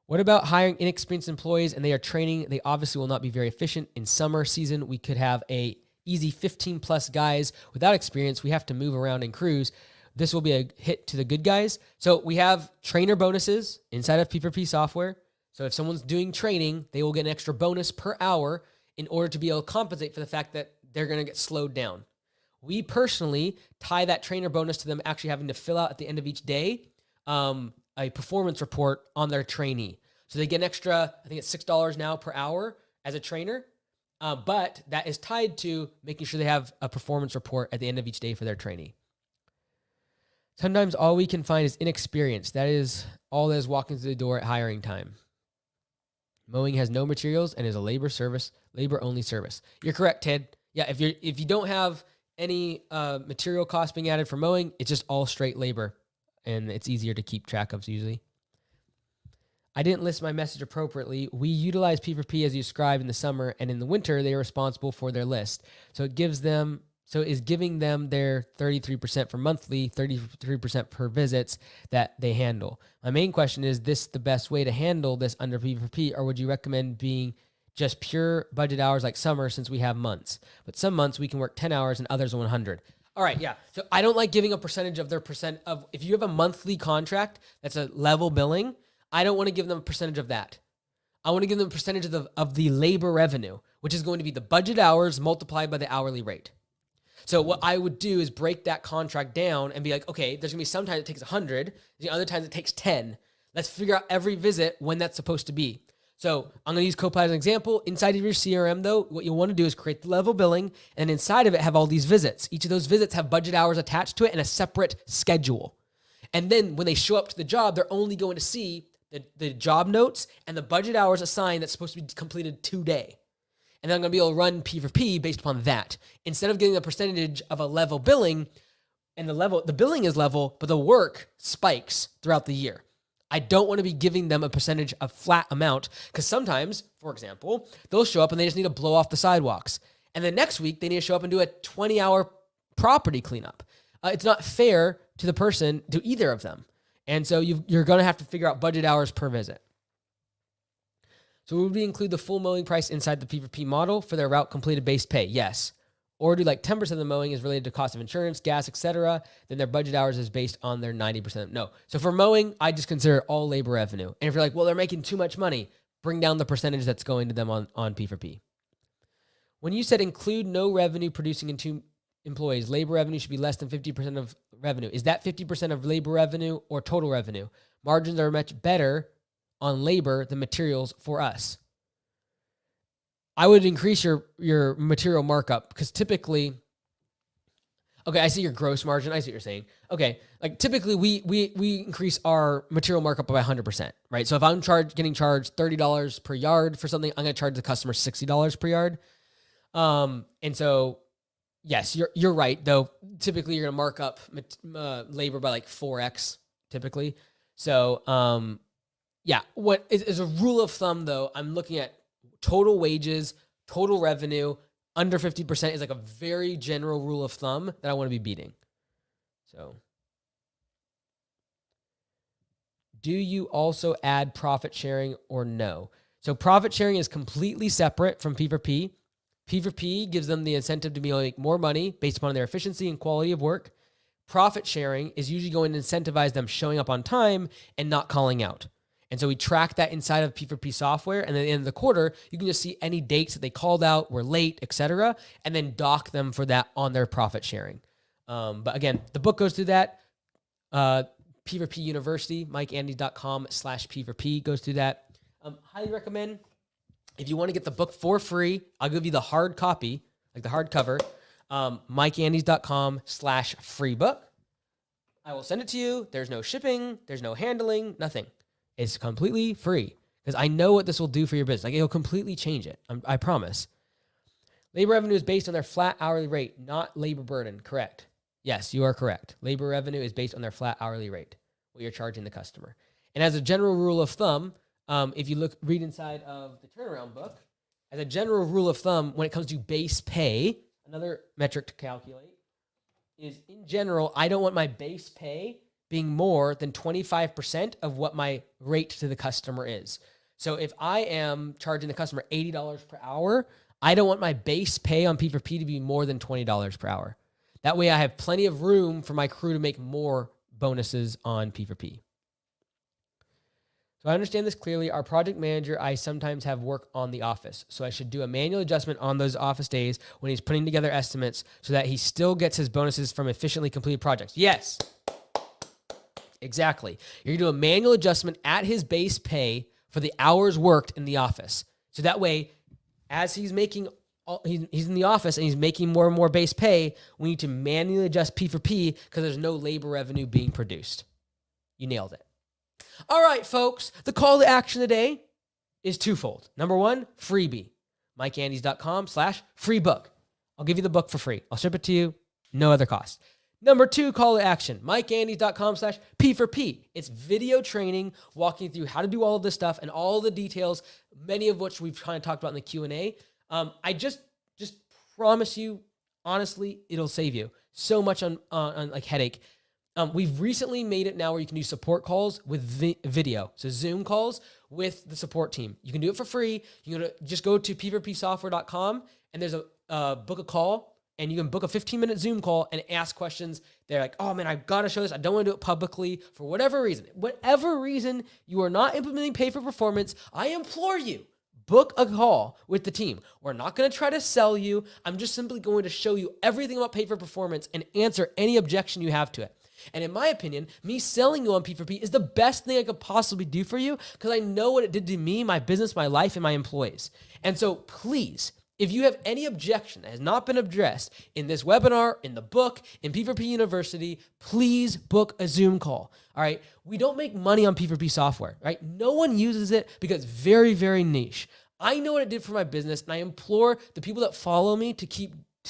What about hiring inexperienced employees and they are training? They obviously will not be very efficient. In summer season, we could have a easy 15 plus guys without experience. We have to move around in crews. This will be a hit to the good guys. So we have trainer bonuses inside of P4P software. So if someone's doing training, they will get an extra bonus per hour in order to be able to compensate for the fact that they're going to get slowed down. We personally tie that trainer bonus to them actually having to fill out at the end of each day a performance report on their trainee. So they get an extra, I think it's $6 now per hour as a trainer, but that is tied to making sure they have a performance report at the end of each day for their trainee. Sometimes all we can find is inexperience. That is all that is walking through the door at hiring time. Mowing has no materials and is a labor-only service. You're correct, Ted. Yeah, if you don't have any material cost being added for mowing, it's just all straight labor, and it's easier to keep track of usually. I didn't list my message appropriately. We utilize P4P as you described in the summer, and in the winter they are responsible for their list. So it is giving them their 33% for monthly, 33% per visits that they handle. My main question is this the best way to handle this under P4P, or would you recommend being just pure budget hours like summer since we have months? But some months we can work 10 hours and others 100. All right, yeah. So I don't like giving a percentage of their percent of, if you have a monthly contract that's a level billing, I don't want to give them a percentage of that. I want to give them a percentage of the labor revenue, which is going to be the budget hours multiplied by the hourly rate. So what I would do is break that contract down and be like, okay, there's going to be sometimes it takes 100, the other times it takes 10. Let's figure out every visit when that's supposed to be. So I'm going to use Copilot as an example. Inside of your CRM, though, what you'll want to do is create the level billing, and inside of it have all these visits. Each of those visits have budget hours attached to it and a separate schedule. And then when they show up to the job, they're only going to see the job notes and the budget hours assigned that's supposed to be completed today. And then I'm going to be able to run P4P based upon that. Instead of getting a percentage of a level billing, and the billing is level, but the work spikes throughout the year. I don't want to be giving them a percentage of flat amount, because sometimes, for example, they'll show up and they just need to blow off the sidewalks. And then next week, they need to show up and do a 20-hour property cleanup. It's not fair to the person, to either of them. And so you're going to have to figure out budget hours per visit. So would we include the full mowing price inside the P4P model for their route completed base pay? Yes. Or do like 10% of the mowing is related to cost of insurance, gas, etc. Then their budget hours is based on their 90%. No. So for mowing, I just consider all labor revenue. And if you're like, well, they're making too much money, bring down the percentage that's going to them on P4P. When you said include no revenue producing in 2 employees, labor revenue should be less than 50% of revenue. Is that 50% of labor revenue or total revenue? Margins are much better on labor than materials for us. I would increase your material markup, because typically, okay, I see your gross margin. I see what you're saying. Okay, like typically we increase our material markup by 100%, right? So if I'm getting charged $30 per yard for something, I'm going to charge the customer $60 per yard. And so yes, you're right though. Typically you're going to mark up labor by like 4x typically. So yeah, what is a rule of thumb though, I'm looking at total wages, total revenue, under 50% is like a very general rule of thumb that I want to be beating. So, do you also add profit sharing or no? So profit sharing is completely separate from P4P. P4P gives them the incentive to be able to make more money based upon their efficiency and quality of work. Profit sharing is usually going to incentivize them showing up on time and not calling out. And so we track that inside of P4P software, and then at the end of the quarter, you can just see any dates that they called out, were late, etc., and then dock them for that on their profit sharing. But again, the book goes through that. P4P University, MikeAndes.com/P4P goes through that. Highly recommend. If you want to get the book for free, I'll give you the hard copy, like the hardcover, MikeAndes.com/free book. I will send it to you. There's no shipping. There's no handling, nothing. It's completely free, because I know what this will do for your business. Like, it'll completely change it. I promise. Labor revenue is based on their flat hourly rate, not labor burden. Correct. Yes, you are correct. Labor revenue is based on their flat hourly rate, what you're charging the customer. And as a general rule of thumb, if you read inside of the turnaround book, as a general rule of thumb, when it comes to base pay, another metric to calculate is, in general, I don't want my base pay being more than 25% of what my rate to the customer is. So if I am charging the customer $80 per hour, I don't want my base pay on P4P to be more than $20 per hour. That way I have plenty of room for my crew to make more bonuses on P4P. Do I understand this clearly? Our project manager, I sometimes have work on the office. So I should do a manual adjustment on those office days when he's putting together estimates so that he still gets his bonuses from efficiently completed projects. Yes, exactly. You're going to do a manual adjustment at his base pay for the hours worked in the office. So that way, as he's in the office and he's making more and more base pay, we need to manually adjust P for P because there's no labor revenue being produced. You nailed it. All right, folks, the call to action today is twofold. Number one, freebie, MikeAndes.com/free book. I'll give you the book for free. I'll ship it to you, no other cost. Number two, call to action, MikeAndes.com/P for P. It's video training walking through how to do all of this stuff and all the details, many of which we've kind of talked about in the Q&A. I just promise you, honestly, it'll save you so much on like headache. We've recently made it now where you can do support calls with video. So Zoom calls with the support team. You can do it for free. You can just go to p4psoftware.com and there's a book a call and you can book a 15-minute Zoom call and ask questions. They're like, oh man, I've got to show this. I don't want to do it publicly for whatever reason. Whatever reason you are not implementing pay for performance, I implore you, book a call with the team. We're not going to try to sell you. I'm just simply going to show you everything about pay for performance and answer any objection you have to it. And in my opinion, me selling you on P4P is the best thing I could possibly do for you because I know what it did to me, my business, my life, and my employees. And so please, if you have any objection that has not been addressed in this webinar, in the book, in P4P University, please book a Zoom call. All right. We don't make money on P4P software, right? No one uses it because it's very, very niche. I know what it did for my business, and I implore the people that follow me to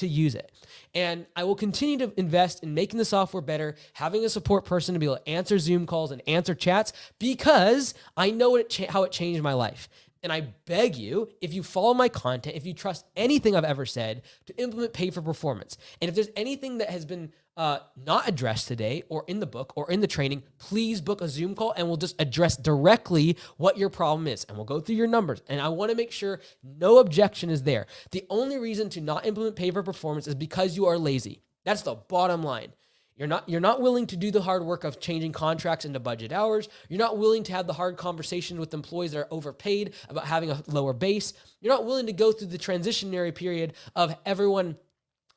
use it. And I will continue to invest in making the software better, having a support person to be able to answer Zoom calls and answer chats because I know how it changed my life. And I beg you, if you follow my content, if you trust anything I've ever said, to implement pay for performance. And if there's anything that has been not addressed today or in the book or in the training, please book a Zoom call and we'll just address directly what your problem is. And we'll go through your numbers. And I want to make sure no objection is there. The only reason to not implement pay for performance is because you are lazy. That's the bottom line. You're not willing to do the hard work of changing contracts into budget hours. You're not willing to have the hard conversation with employees that are overpaid about having a lower base. You're not willing to go through the transitionary period of everyone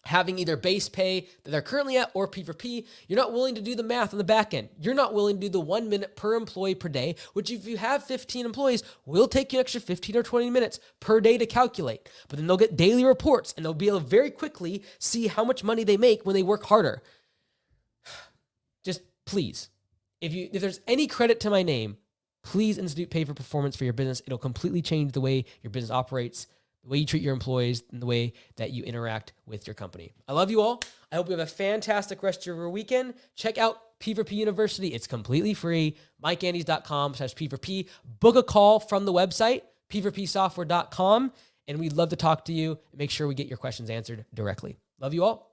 having either base pay that they're currently at or P4P. You're not willing to do the math on the back end. You're not willing to do the 1 minute per employee per day, which if you have 15 employees, will take you an extra 15 or 20 minutes per day to calculate. But then they'll get daily reports and they'll be able to very quickly see how much money they make when they work harder. Just please, if there's any credit to my name, please institute pay for performance for your business. It'll completely change the way your business operates, the way you treat your employees, and the way that you interact with your company. I love you all. I hope you have a fantastic rest of your weekend. Check out P4P University. It's completely free. MikeAndes.com/P4P. Book a call from the website, P4Psoftware.com, and we'd love to talk to you and make sure we get your questions answered directly. Love you all.